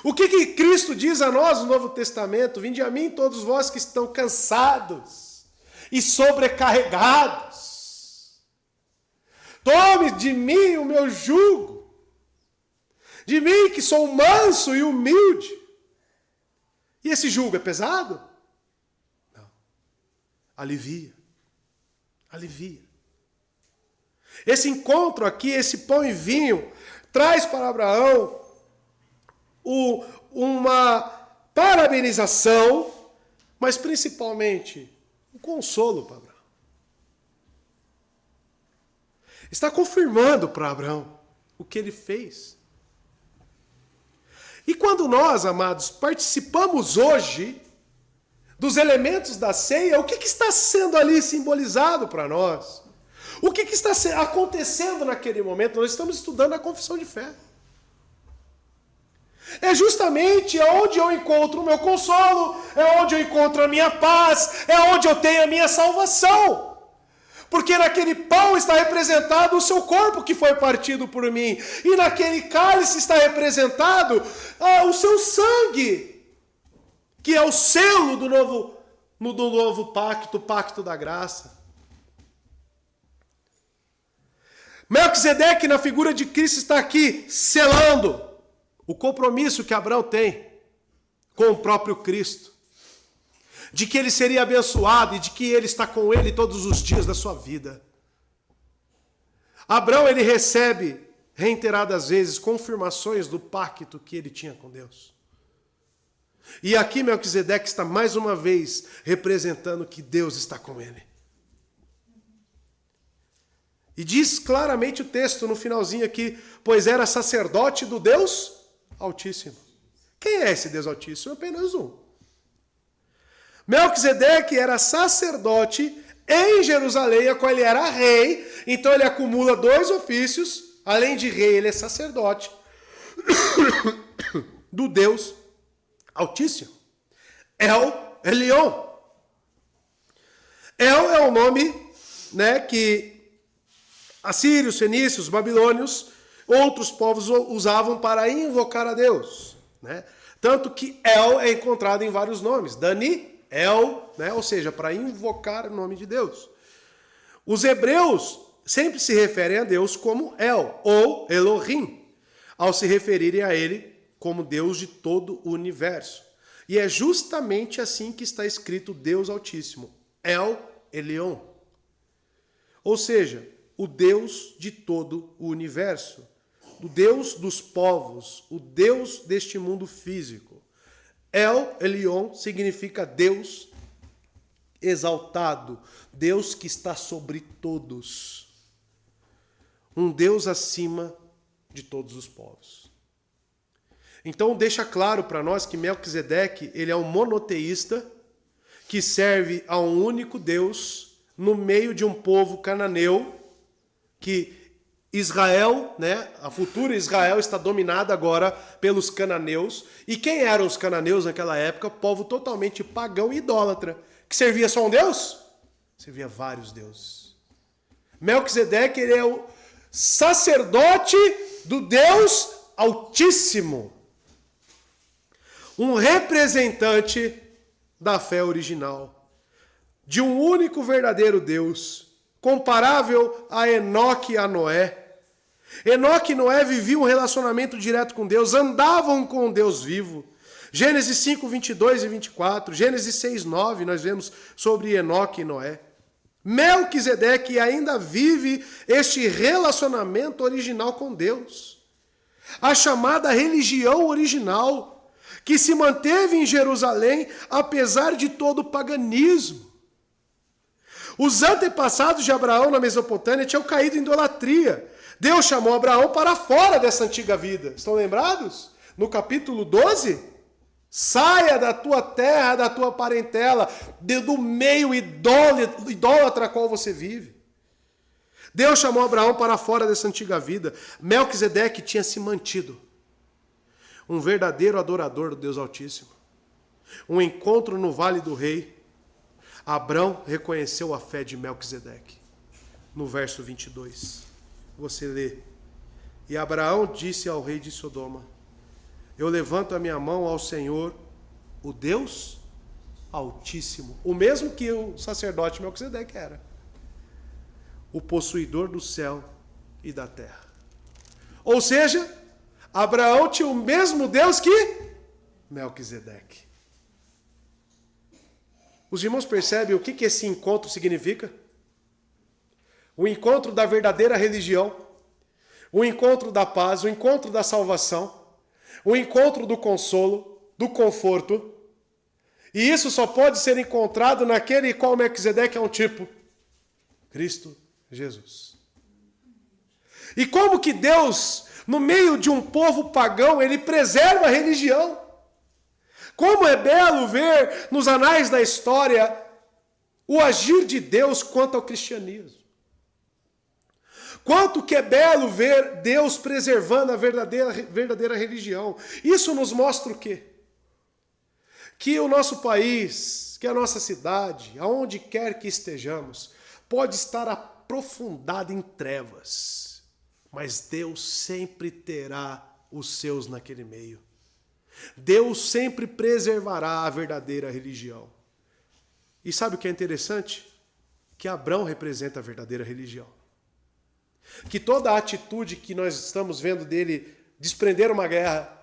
A: O que Cristo diz a nós no Novo Testamento? Vinde a mim todos vós que estão cansados e sobrecarregados. Tome de mim o meu jugo, de mim que sou manso e humilde. E esse jugo é pesado? Não. Alivia. Alivia. Esse encontro aqui, esse pão e vinho, traz para Abraão uma parabenização, mas principalmente um consolo para Abraão. Está confirmando para Abraão o que ele fez. E quando nós, amados, participamos hoje dos elementos da ceia, o que está sendo ali simbolizado para nós? O que está acontecendo naquele momento? Nós estamos estudando a confissão de fé. É justamente onde eu encontro o meu consolo, é onde eu encontro a minha paz, é onde eu tenho a minha salvação. Porque naquele pão está representado o seu corpo que foi partido por mim, e naquele cálice está representado o seu sangue, que é o selo do novo pacto, o pacto da graça. Melquisedeque, na figura de Cristo, está aqui selando o compromisso que Abraão tem com o próprio Cristo, de que ele seria abençoado e de que ele está com ele todos os dias da sua vida. Abraão, ele recebe reiteradas vezes confirmações do pacto que ele tinha com Deus. E aqui Melquisedeque está mais uma vez representando que Deus está com ele. E diz claramente o texto no finalzinho aqui, pois era sacerdote do Deus Altíssimo. Quem é esse Deus Altíssimo? Apenas um. Melquisedeque era sacerdote em Jerusalém, a qual ele era rei, então ele acumula dois ofícios, além de rei, ele é sacerdote do Deus Altíssimo. El Elyon. El é o nome, né, que assírios, fenícios, babilônios, outros povos usavam para invocar a Deus, né? Tanto que El é encontrado em vários nomes. Dani, El, né? Ou seja, para invocar o nome de Deus. Os hebreus sempre se referem a Deus como El, ou Elohim, ao se referirem a ele como Deus de todo o universo. E é justamente assim que está escrito Deus Altíssimo, El Elyon. Ou seja, o Deus de todo o universo, o Deus dos povos, o Deus deste mundo físico. El Elyon significa Deus exaltado, Deus que está sobre todos. Um Deus acima de todos os povos. Então deixa claro para nós que Melquisedeque, ele é um monoteísta que serve a um único Deus no meio de um povo cananeu que Israel, né, a futura Israel está dominada agora pelos cananeus. E quem eram os cananeus naquela época? Povo totalmente pagão e idólatra. Que servia só um Deus? Servia vários deuses. Melquisedeque, ele é o sacerdote do Deus Altíssimo. Um representante da fé original. De um único verdadeiro Deus. Comparável a Enoque e a Noé. Enoque e Noé viviam um relacionamento direto com Deus, andavam com o Deus vivo. Gênesis 5, 22 e 24, Gênesis 6, 9, nós vemos sobre Enoque e Noé. Melquisedeque ainda vive este relacionamento original com Deus. A chamada religião original, que se manteve em Jerusalém, apesar de todo o paganismo. Os antepassados de Abraão na Mesopotâmia tinham caído em idolatria. Deus chamou Abraão para fora dessa antiga vida. Estão lembrados? No capítulo 12? Saia da tua terra, da tua parentela, do meio idólatra a qual você vive. Deus chamou Abraão para fora dessa antiga vida. Melquisedeque tinha se mantido um verdadeiro adorador do Deus Altíssimo. Um encontro no Vale do Rei. Abraão reconheceu a fé de Melquisedeque. No verso 22, você lê: E Abraão disse ao rei de Sodoma: Eu levanto a minha mão ao Senhor, o Deus Altíssimo. O mesmo que o sacerdote Melquisedeque era. O possuidor do céu e da terra. Ou seja, Abraão tinha o mesmo Deus que Melquisedeque. Os irmãos percebem o que esse encontro significa? O encontro da verdadeira religião, o encontro da paz, o encontro da salvação, o encontro do consolo, do conforto. E isso só pode ser encontrado naquele qual Melquisedeque é um tipo: Cristo Jesus. E como que Deus, no meio de um povo pagão, ele preserva a religião? Como é belo ver nos anais da história o agir de Deus quanto ao cristianismo. Quanto que é belo ver Deus preservando a verdadeira religião. Isso nos mostra o quê? Que o nosso país, que a nossa cidade, aonde quer que estejamos, pode estar aprofundado em trevas, mas Deus sempre terá os seus naquele meio. Deus sempre preservará a verdadeira religião. E sabe o que é interessante? Que Abraão representa a verdadeira religião. Que toda a atitude que nós estamos vendo dele desprender uma guerra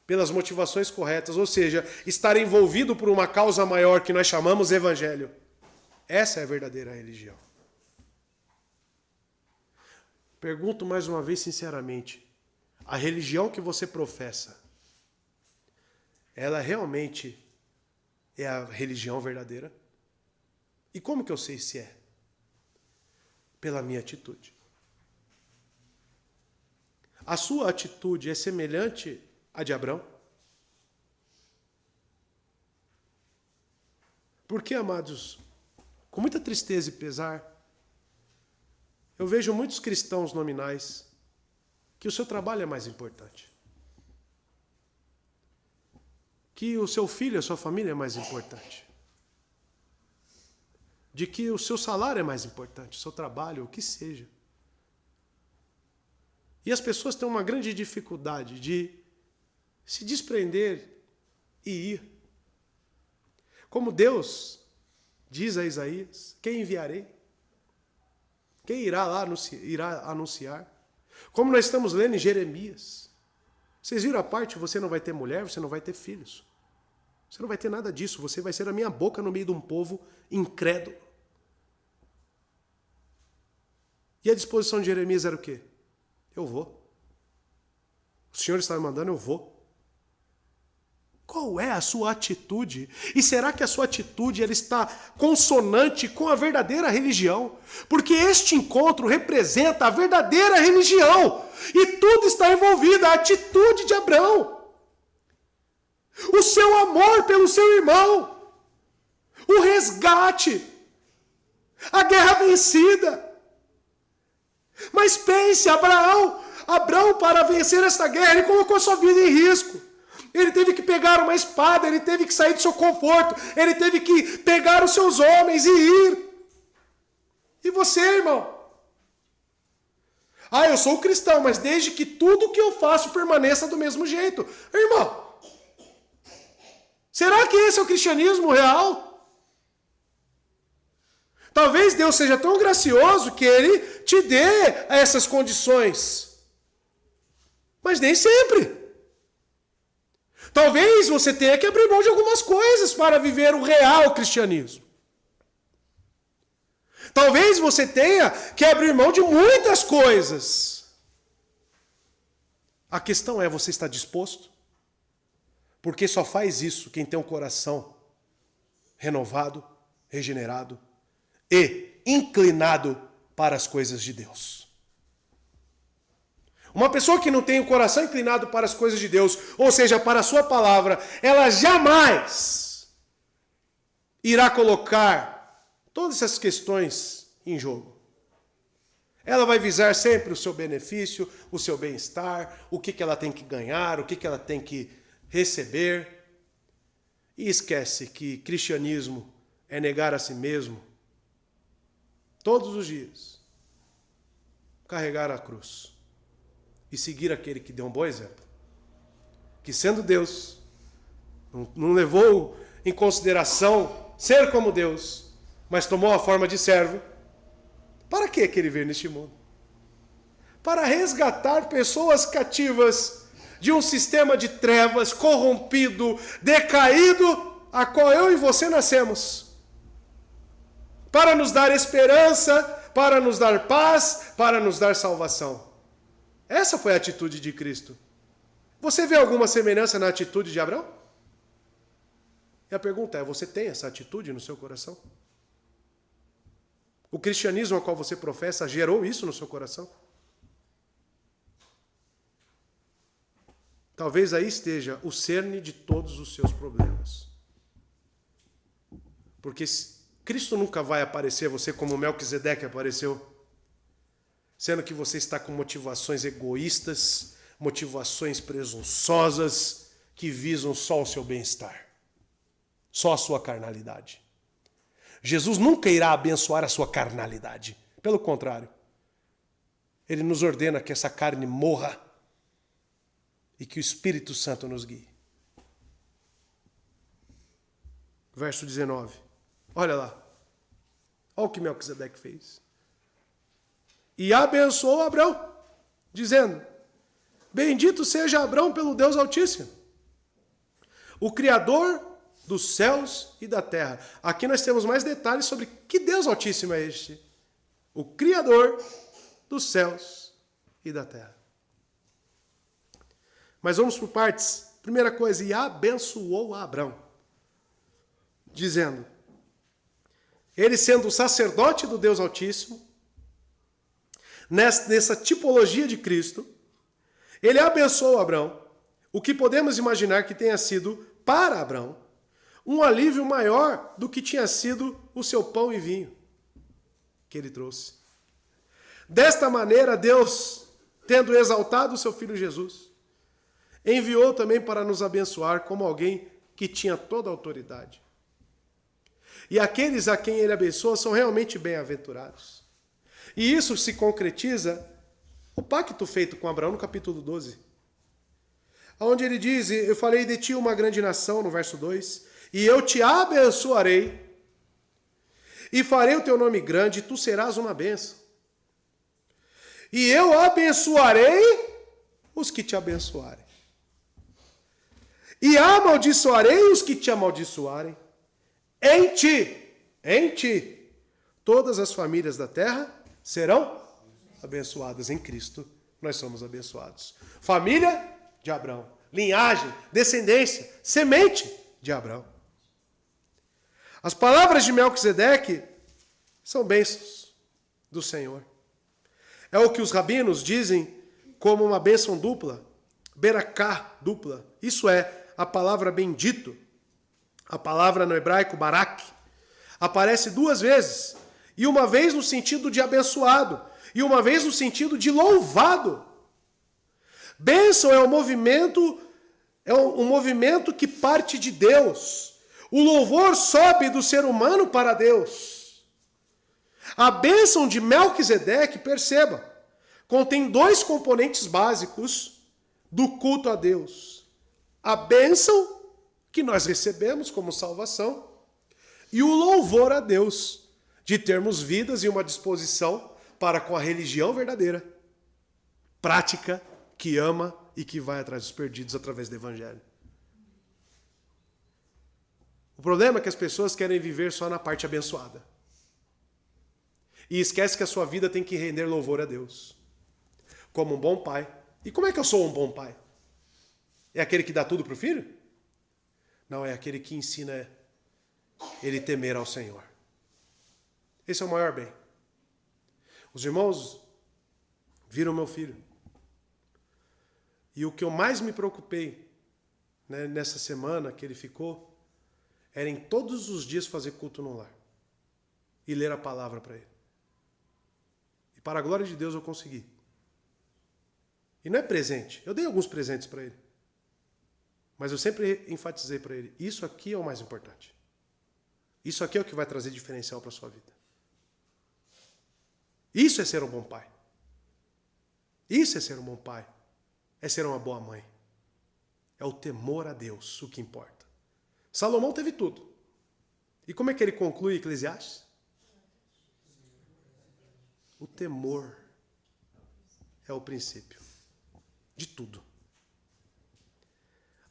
A: pelas motivações corretas, ou seja, estar envolvido por uma causa maior que nós chamamos evangelho, essa é a verdadeira religião. Pergunto mais uma vez sinceramente, a religião que você professa, ela realmente é a religião verdadeira? E como que eu sei se é? Pela minha atitude. A sua atitude é semelhante à de Abraão? Porque, amados, com muita tristeza e pesar, eu vejo muitos cristãos nominais que o seu trabalho é mais importante. Que o seu filho, a sua família é mais importante. De que o seu salário é mais importante, o seu trabalho, o que seja. E as pessoas têm uma grande dificuldade de se desprender e ir. Como Deus diz a Isaías: quem enviarei? Quem irá lá anunciar? Como nós estamos lendo em Jeremias. Vocês viram a parte, você não vai ter mulher, você não vai ter filhos. Você não vai ter nada disso, você vai ser a minha boca no meio de um povo incrédulo. E a disposição de Jeremias era o quê? Eu vou. O Senhor está me mandando, eu vou. Qual é a sua atitude? E será que a sua atitude ela está consonante com a verdadeira religião? Porque este encontro representa a verdadeira religião. E tudo está envolvido, a atitude de Abraão. O seu amor pelo seu irmão. O resgate. A guerra vencida. Mas pense, Abraão, para vencer esta guerra, ele colocou sua vida em risco. Ele teve que pegar uma espada, ele teve que sair do seu conforto, ele teve que pegar os seus homens e ir. E você, irmão? Eu sou cristão, mas desde que tudo que eu faço permaneça do mesmo jeito. Irmão, será que esse é o cristianismo real? Talvez Deus seja tão gracioso que Ele te dê essas condições. Mas nem sempre. Talvez você tenha que abrir mão de algumas coisas para viver o real cristianismo. Talvez você tenha que abrir mão de muitas coisas. A questão é, você está disposto? Porque só faz isso quem tem um coração renovado, regenerado e inclinado para as coisas de Deus. Uma pessoa que não tem o coração inclinado para as coisas de Deus, ou seja, para a sua palavra, ela jamais irá colocar todas essas questões em jogo. Ela vai visar sempre o seu benefício, o seu bem-estar, o que ela tem que ganhar, o que ela tem que receber. E esquece que cristianismo é negar a si mesmo, todos os dias, carregar a cruz e seguir aquele que deu um bom exemplo. Que sendo Deus, não levou em consideração ser como Deus, mas tomou a forma de servo. Para que ele veio neste mundo? Para resgatar pessoas cativas de um sistema de trevas, corrompido, decaído, a qual eu e você nascemos. Para nos dar esperança, para nos dar paz, para nos dar salvação. Essa foi a atitude de Cristo. Você vê alguma semelhança na atitude de Abraão? E a pergunta é, você tem essa atitude no seu coração? O cristianismo ao qual você professa gerou isso no seu coração? Talvez aí esteja o cerne de todos os seus problemas. Porque Cristo nunca vai aparecer a você como Melquisedeque apareceu, sendo que você está com motivações egoístas, motivações presunçosas, que visam só o seu bem-estar, só a sua carnalidade. Jesus nunca irá abençoar a sua carnalidade. Pelo contrário, Ele nos ordena que essa carne morra e que o Espírito Santo nos guie. Verso 19. Olha lá. Olha o que Melquisedeque fez. E abençoou Abrão, dizendo: bendito seja Abrão pelo Deus Altíssimo, o Criador dos céus e da terra. Aqui nós temos mais detalhes sobre que Deus Altíssimo é este. O Criador dos céus e da terra. Mas vamos por partes. Primeira coisa, e abençoou a Abrão, dizendo, ele sendo o sacerdote do Deus Altíssimo, nessa tipologia de Cristo, ele abençoou Abrão, o que podemos imaginar que tenha sido, para Abrão, um alívio maior do que tinha sido o seu pão e vinho que ele trouxe. Desta maneira, Deus, tendo exaltado o seu Filho Jesus, enviou também para nos abençoar como alguém que tinha toda a autoridade. E aqueles a quem ele abençoa são realmente bem-aventurados. E isso se concretiza o pacto feito com Abraão no capítulo 12. Onde ele diz, eu farei de ti uma grande nação, no verso 2, e eu te abençoarei, e farei o teu nome grande, e tu serás uma bênção. E eu abençoarei os que te abençoarem. E amaldiçoarei os que te amaldiçoarem. Em ti, todas as famílias da terra serão abençoadas. Em Cristo, nós somos abençoados. Família de Abraão, linhagem, descendência, semente de Abraão. As palavras de Melquisedeque são bênçãos do Senhor. É o que os rabinos dizem como uma bênção dupla, beracá dupla. Isso é, a palavra bendito, a palavra no hebraico barak, aparece duas vezes, e uma vez no sentido de abençoado, e uma vez no sentido de louvado. Bênção é um movimento que parte de Deus. O louvor sobe do ser humano para Deus. A bênção de Melquisedeque, perceba, contém dois componentes básicos do culto a Deus. A bênção que nós recebemos como salvação e o louvor a Deus de termos vidas e uma disposição para com a religião verdadeira, prática, que ama e que vai atrás dos perdidos através do Evangelho. O problema é que as pessoas querem viver só na parte abençoada. E esquece que a sua vida tem que render louvor a Deus. Como um bom pai. E como é que eu sou um bom pai? É aquele que dá tudo para o filho? Não, é aquele que ensina ele temer ao Senhor. Esse é o maior bem. Os irmãos viram meu filho. E o que eu mais me preocupei, né, nessa semana que ele ficou, era em todos os dias fazer culto no lar. E ler a palavra para ele. E para a glória de Deus eu consegui. E não é presente. Eu dei alguns presentes para ele. Mas eu sempre enfatizei para ele, isso aqui é o mais importante. Isso aqui é o que vai trazer diferencial para a sua vida. Isso é ser um bom pai. Isso é ser um bom pai. É ser uma boa mãe. É o temor a Deus, o que importa. Salomão teve tudo. E como é que ele conclui Eclesiastes? O temor é o princípio de tudo.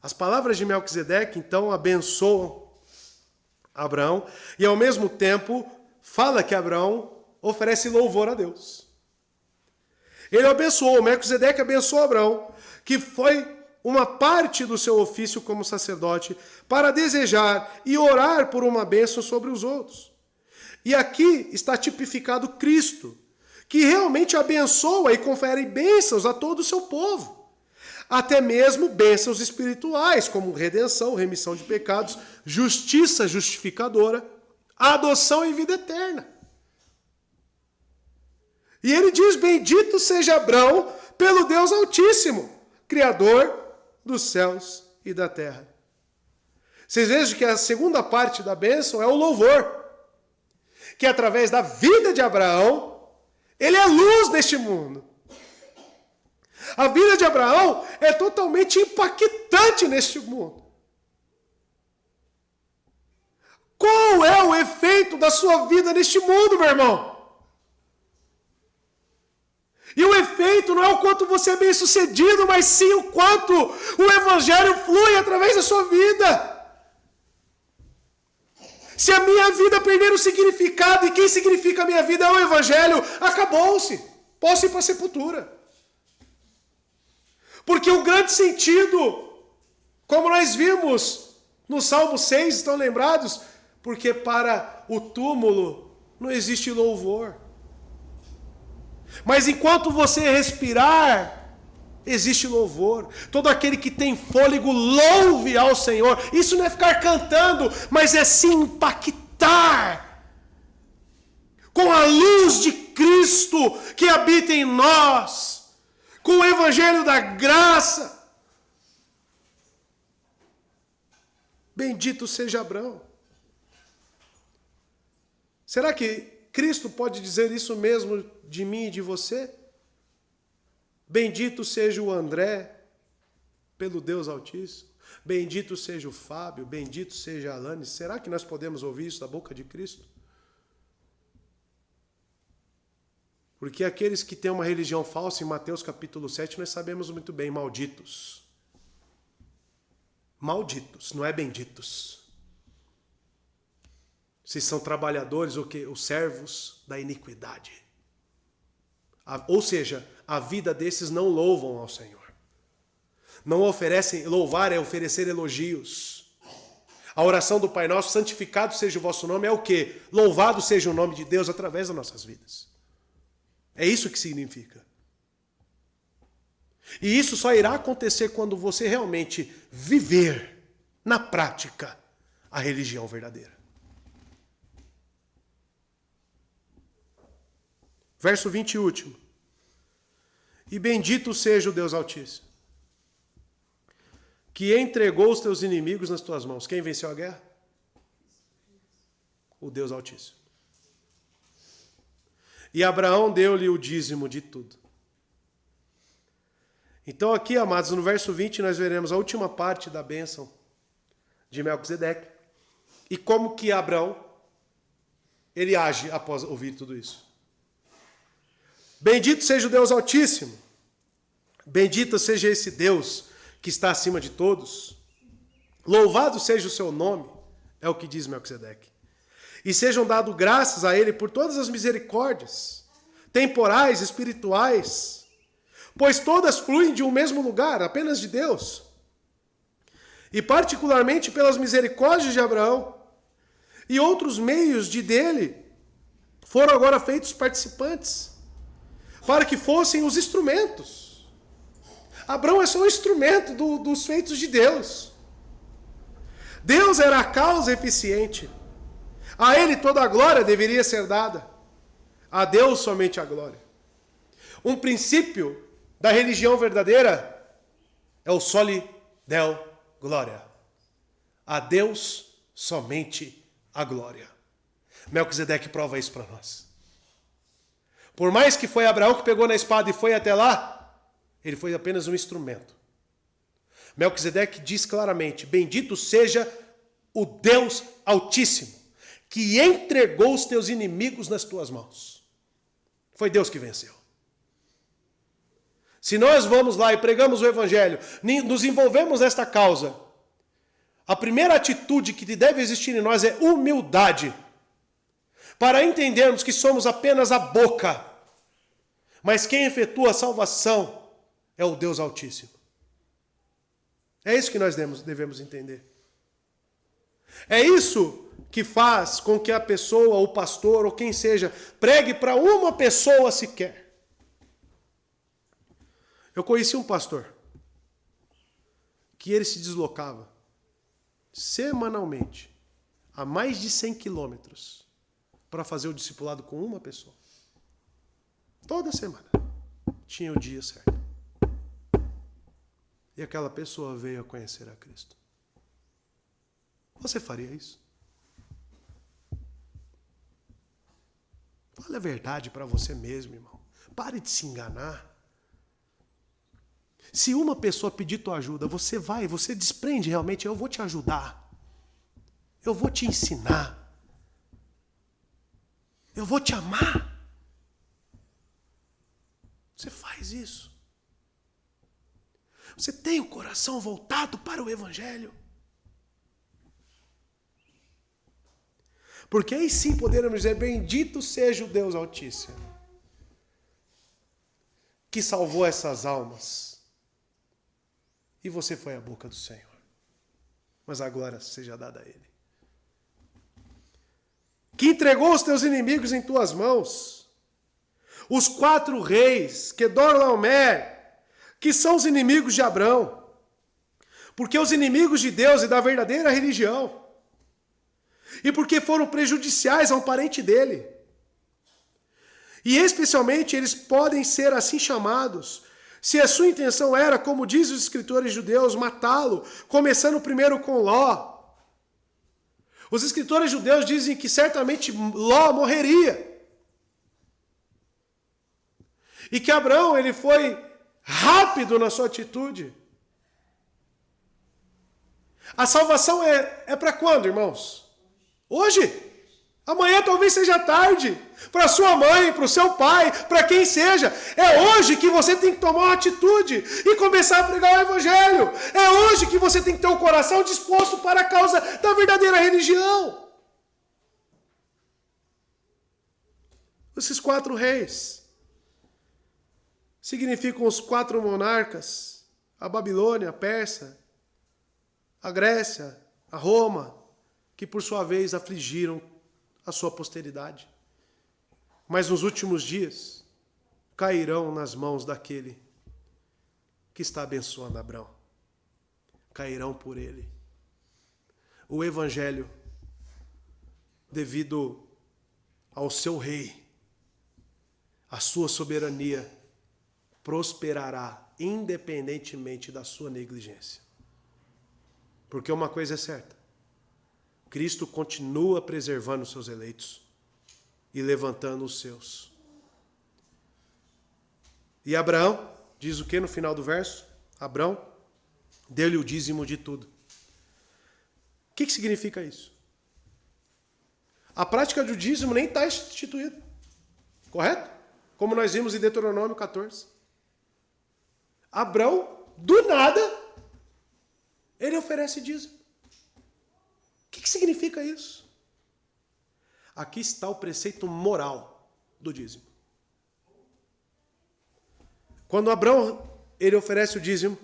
A: As palavras de Melquisedeque, então, abençoam Abraão e, ao mesmo tempo, fala que Abraão oferece louvor a Deus. Ele abençoou, Melquisedeque abençoou Abraão, que foi uma parte do seu ofício como sacerdote, para desejar e orar por uma bênção sobre os outros. E aqui está tipificado Cristo, que realmente abençoa e confere bênçãos a todo o seu povo. Até mesmo bênçãos espirituais, como redenção, remissão de pecados, justiça justificadora, adoção e vida eterna. E ele diz, bendito seja Abraão pelo Deus Altíssimo, Criador dos céus e da terra. Vocês vejam que a segunda parte da bênção é o louvor, que através da vida de Abraão, ele é luz neste mundo. A vida de Abraão é totalmente impactante neste mundo. Qual é o efeito da sua vida neste mundo, meu irmão? E o efeito não é o quanto você é bem sucedido, mas sim o quanto o Evangelho flui através da sua vida. Se a minha vida perder o significado, e quem significa a minha vida é o Evangelho, acabou-se. Posso ir para a sepultura. Porque o grande sentido, como nós vimos no Salmo 6, estão lembrados? Porque para o túmulo não existe louvor. Mas enquanto você respirar, existe louvor. Todo aquele que tem fôlego, louve ao Senhor. Isso não é ficar cantando, mas é sim impactar com a luz de Cristo que habita em nós. Com o Evangelho da graça. Bendito seja Abraão. Será que Cristo pode dizer isso mesmo de mim e de você? Bendito seja o André, pelo Deus Altíssimo. Bendito seja o Fábio, bendito seja a Alane. Será que nós podemos ouvir isso da boca de Cristo? Porque aqueles que têm uma religião falsa, em Mateus capítulo 7, nós sabemos muito bem, malditos. Malditos, não é benditos. Se são trabalhadores ou que os servos da iniquidade. Ou seja, a vida desses não louvam ao Senhor. Não oferecem, louvar é oferecer elogios. A oração do Pai Nosso, santificado seja o vosso nome, é o quê? Louvado seja o nome de Deus através das nossas vidas. É isso que significa. E isso só irá acontecer quando você realmente viver, na prática, a religião verdadeira. Verso 20 e último. E bendito seja o Deus Altíssimo, que entregou os teus inimigos nas tuas mãos. Quem venceu a guerra? O Deus Altíssimo. E Abraão deu-lhe o dízimo de tudo. Então aqui, amados, no verso 20 nós veremos a última parte da bênção de Melquisedeque. E como que Abraão, ele age após ouvir tudo isso. Bendito seja o Deus Altíssimo. Bendito seja esse Deus que está acima de todos. Louvado seja o seu nome, é o que diz Melquisedeque. E sejam dadas graças a ele por todas as misericórdias, temporais, espirituais, pois todas fluem de um mesmo lugar, apenas de Deus. E particularmente pelas misericórdias de Abraão, e outros meios de dele foram agora feitos participantes, para que fossem os instrumentos. Abraão é só um instrumento dos feitos de Deus. Deus era a causa eficiente. A ele toda a glória deveria ser dada. A Deus somente a glória. Um princípio da religião verdadeira é o soli deo gloria. A Deus somente a glória. Melquisedeque prova isso para nós. Por mais que foi Abraão que pegou na espada e foi até lá, ele foi apenas um instrumento. Melquisedeque diz claramente: bendito seja o Deus Altíssimo, que entregou os teus inimigos nas tuas mãos. Foi Deus que venceu. Se nós vamos lá e pregamos o Evangelho, nos envolvemos nesta causa, a primeira atitude que deve existir em nós é humildade, para entendermos que somos apenas a boca, mas quem efetua a salvação é o Deus Altíssimo. É isso que nós devemos entender. É isso que faz com que a pessoa, o pastor, ou quem seja, pregue para uma pessoa sequer. Eu conheci um pastor que ele se deslocava semanalmente a mais de 100 quilômetros para fazer o discipulado com uma pessoa. Toda semana tinha o dia certo. E aquela pessoa veio a conhecer a Cristo. Você faria isso? Fale a verdade para você mesmo, irmão. Pare de se enganar. Se uma pessoa pedir tua ajuda, você desprende realmente: eu vou te ajudar. Eu vou te ensinar. Eu vou te amar. Você faz isso. Você tem o coração voltado para o Evangelho. Porque aí sim poderemos dizer: bendito seja o Deus Altíssimo, que salvou essas almas. E você foi a boca do Senhor. Mas a glória seja dada a Ele. Que entregou os teus inimigos em tuas mãos. Os 4 reis, Quedorlaomer, que são os inimigos de Abrão. Porque os inimigos de Deus e da verdadeira religião. E porque foram prejudiciais a um parente dele. E especialmente eles podem ser assim chamados, se a sua intenção era, como dizem os escritores judeus, matá-lo, começando primeiro com Ló. Os escritores judeus dizem que certamente Ló morreria. E que Abraão, ele foi rápido na sua atitude. A salvação é para quando, irmãos? Hoje. Amanhã talvez seja tarde. Para sua mãe, para o seu pai, para quem seja. É hoje que você tem que tomar uma atitude e começar a pregar o Evangelho. É hoje que você tem que ter o coração disposto para a causa da verdadeira religião. Esses 4 reis significam os 4 monarcas: a Babilônia, a Pérsia, a Grécia, a Roma, que por sua vez afligiram a sua posteridade. Mas nos últimos dias cairão nas mãos daquele que está abençoando Abraão. Cairão por ele. O Evangelho, devido ao seu rei, a sua soberania prosperará independentemente da sua negligência. Porque uma coisa é certa: Cristo continua preservando os seus eleitos e levantando os seus. E Abraão, diz o que no final do verso? Abraão deu-lhe o dízimo de tudo. O que significa isso? A prática do dízimo nem está instituída. Correto? Como nós vimos em Deuteronômio 14. Abraão, do nada, ele oferece dízimo. O que significa isso? Aqui está o preceito moral do dízimo. Quando Abraão ele oferece o dízimo,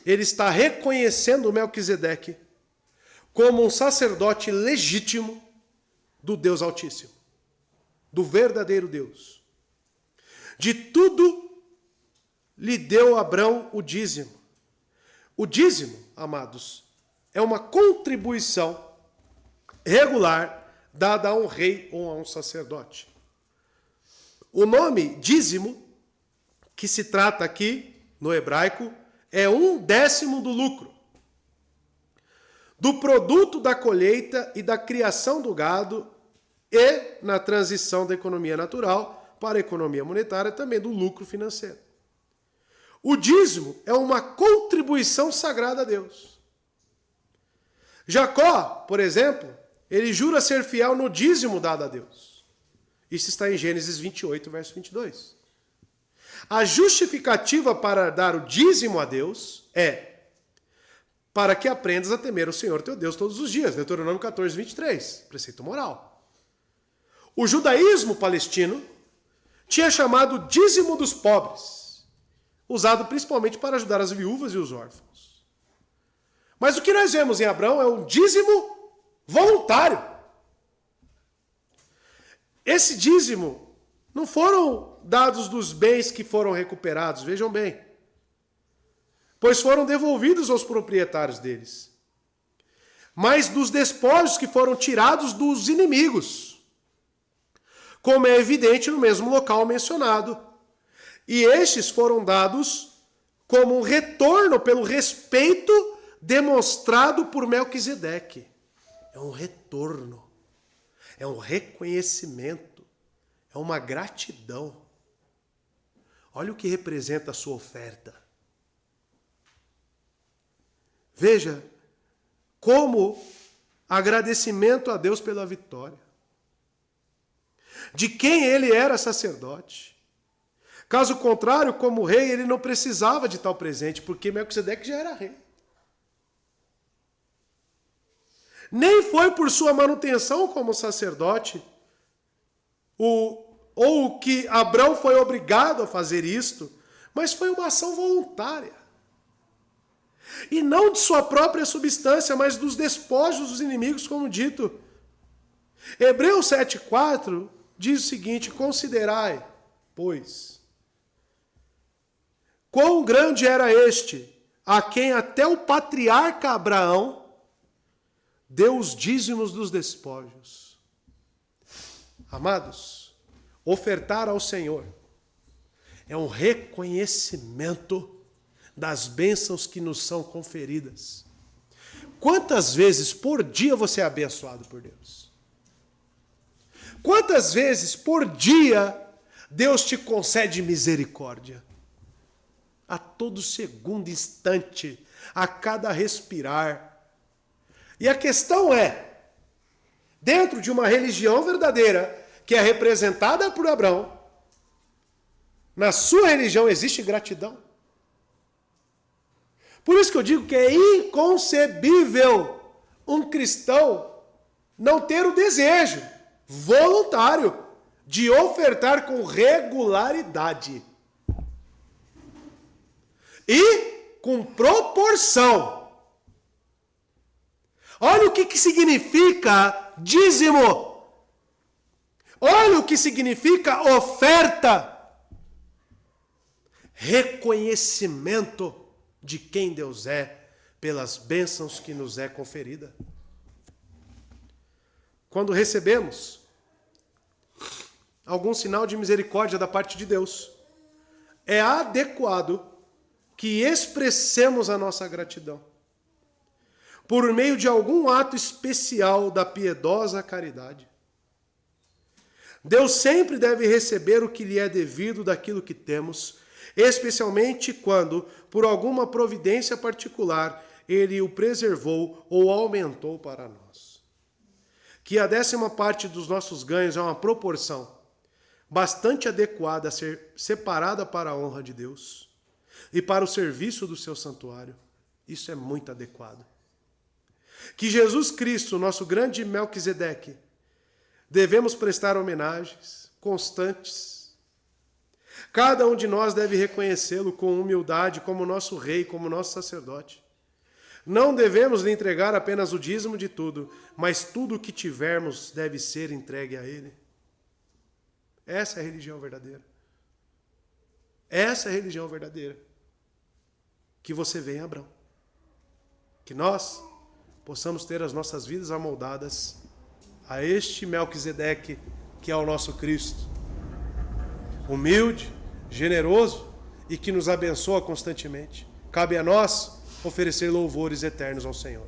A: ele está reconhecendo Melquisedeque como um sacerdote legítimo do Deus Altíssimo, do verdadeiro Deus. De tudo lhe deu Abraão o dízimo. O dízimo, amados, é uma contribuição regular dada a um rei ou a um sacerdote. O nome dízimo, que se trata aqui no hebraico, é 1/10 do lucro, do produto da colheita e da criação do gado e na transição da economia natural para a economia monetária, também do lucro financeiro. O dízimo é uma contribuição sagrada a Deus. Jacó, por exemplo, ele jura ser fiel no dízimo dado a Deus. Isso está em Gênesis 28, verso 22. A justificativa para dar o dízimo a Deus é para que aprendas a temer o Senhor teu Deus todos os dias. Deuteronômio 14, 23. Preceito moral. O judaísmo palestino tinha chamado dízimo dos pobres, usado principalmente para ajudar as viúvas e os órfãos. Mas o que nós vemos em Abraão é um dízimo voluntário. Esse dízimo não foram dados dos bens que foram recuperados, vejam bem, pois foram devolvidos aos proprietários deles, mas dos despojos que foram tirados dos inimigos, como é evidente no mesmo local mencionado. E estes foram dados como um retorno pelo respeito demonstrado por Melquisedeque. É um retorno, é um reconhecimento, é uma gratidão. Olha o que representa a sua oferta. Veja como agradecimento a Deus pela vitória, de quem ele era sacerdote. Caso contrário, como rei, ele não precisava de tal presente, porque Melquisedeque já era rei. Nem foi por sua manutenção como sacerdote, ou que Abraão foi obrigado a fazer isto, mas foi uma ação voluntária. E não de sua própria substância, mas dos despojos dos inimigos, como dito. Hebreus 7,4 diz o seguinte: considerai, pois, quão grande era este, a quem até o patriarca Abraão deu os dízimos dos despojos. Amados, ofertar ao Senhor é um reconhecimento das bênçãos que nos são conferidas. Quantas vezes por dia você é abençoado por Deus? Quantas vezes por dia Deus te concede misericórdia? A todo segundo instante, a cada respirar. E a questão é, dentro de uma religião verdadeira, que é representada por Abraão, na sua religião existe gratidão? Por isso que eu digo que é inconcebível um cristão não ter o desejo voluntário de ofertar com regularidade e com proporção. Olha o que significa dízimo. Olha o que significa oferta. Reconhecimento de quem Deus é, pelas bênçãos que nos é conferida. Quando recebemos algum sinal de misericórdia da parte de Deus, é adequado que expressemos a nossa gratidão por meio de algum ato especial da piedosa caridade. Deus sempre deve receber o que lhe é devido daquilo que temos, especialmente quando, por alguma providência particular, ele o preservou ou aumentou para nós. Que a 10ª parte dos nossos ganhos é uma proporção bastante adequada a ser separada para a honra de Deus e para o serviço do seu santuário. Isso é muito adequado. Que Jesus Cristo, nosso grande Melquisedeque, devemos prestar homenagens constantes. Cada um de nós deve reconhecê-lo com humildade como nosso rei, como nosso sacerdote. Não devemos lhe entregar apenas o dízimo de tudo, mas tudo o que tivermos deve ser entregue a ele. Essa é a religião verdadeira. Essa é a religião verdadeira. Que você venha, Abraão. Que nós possamos ter as nossas vidas amoldadas a este Melquisedeque, que é o nosso Cristo. Humilde, generoso e que nos abençoa constantemente. Cabe a nós oferecer louvores eternos ao Senhor.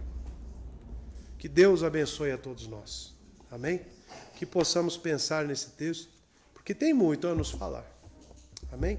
A: Que Deus abençoe a todos nós. Amém? Que possamos pensar nesse texto, porque tem muito a nos falar. Amém?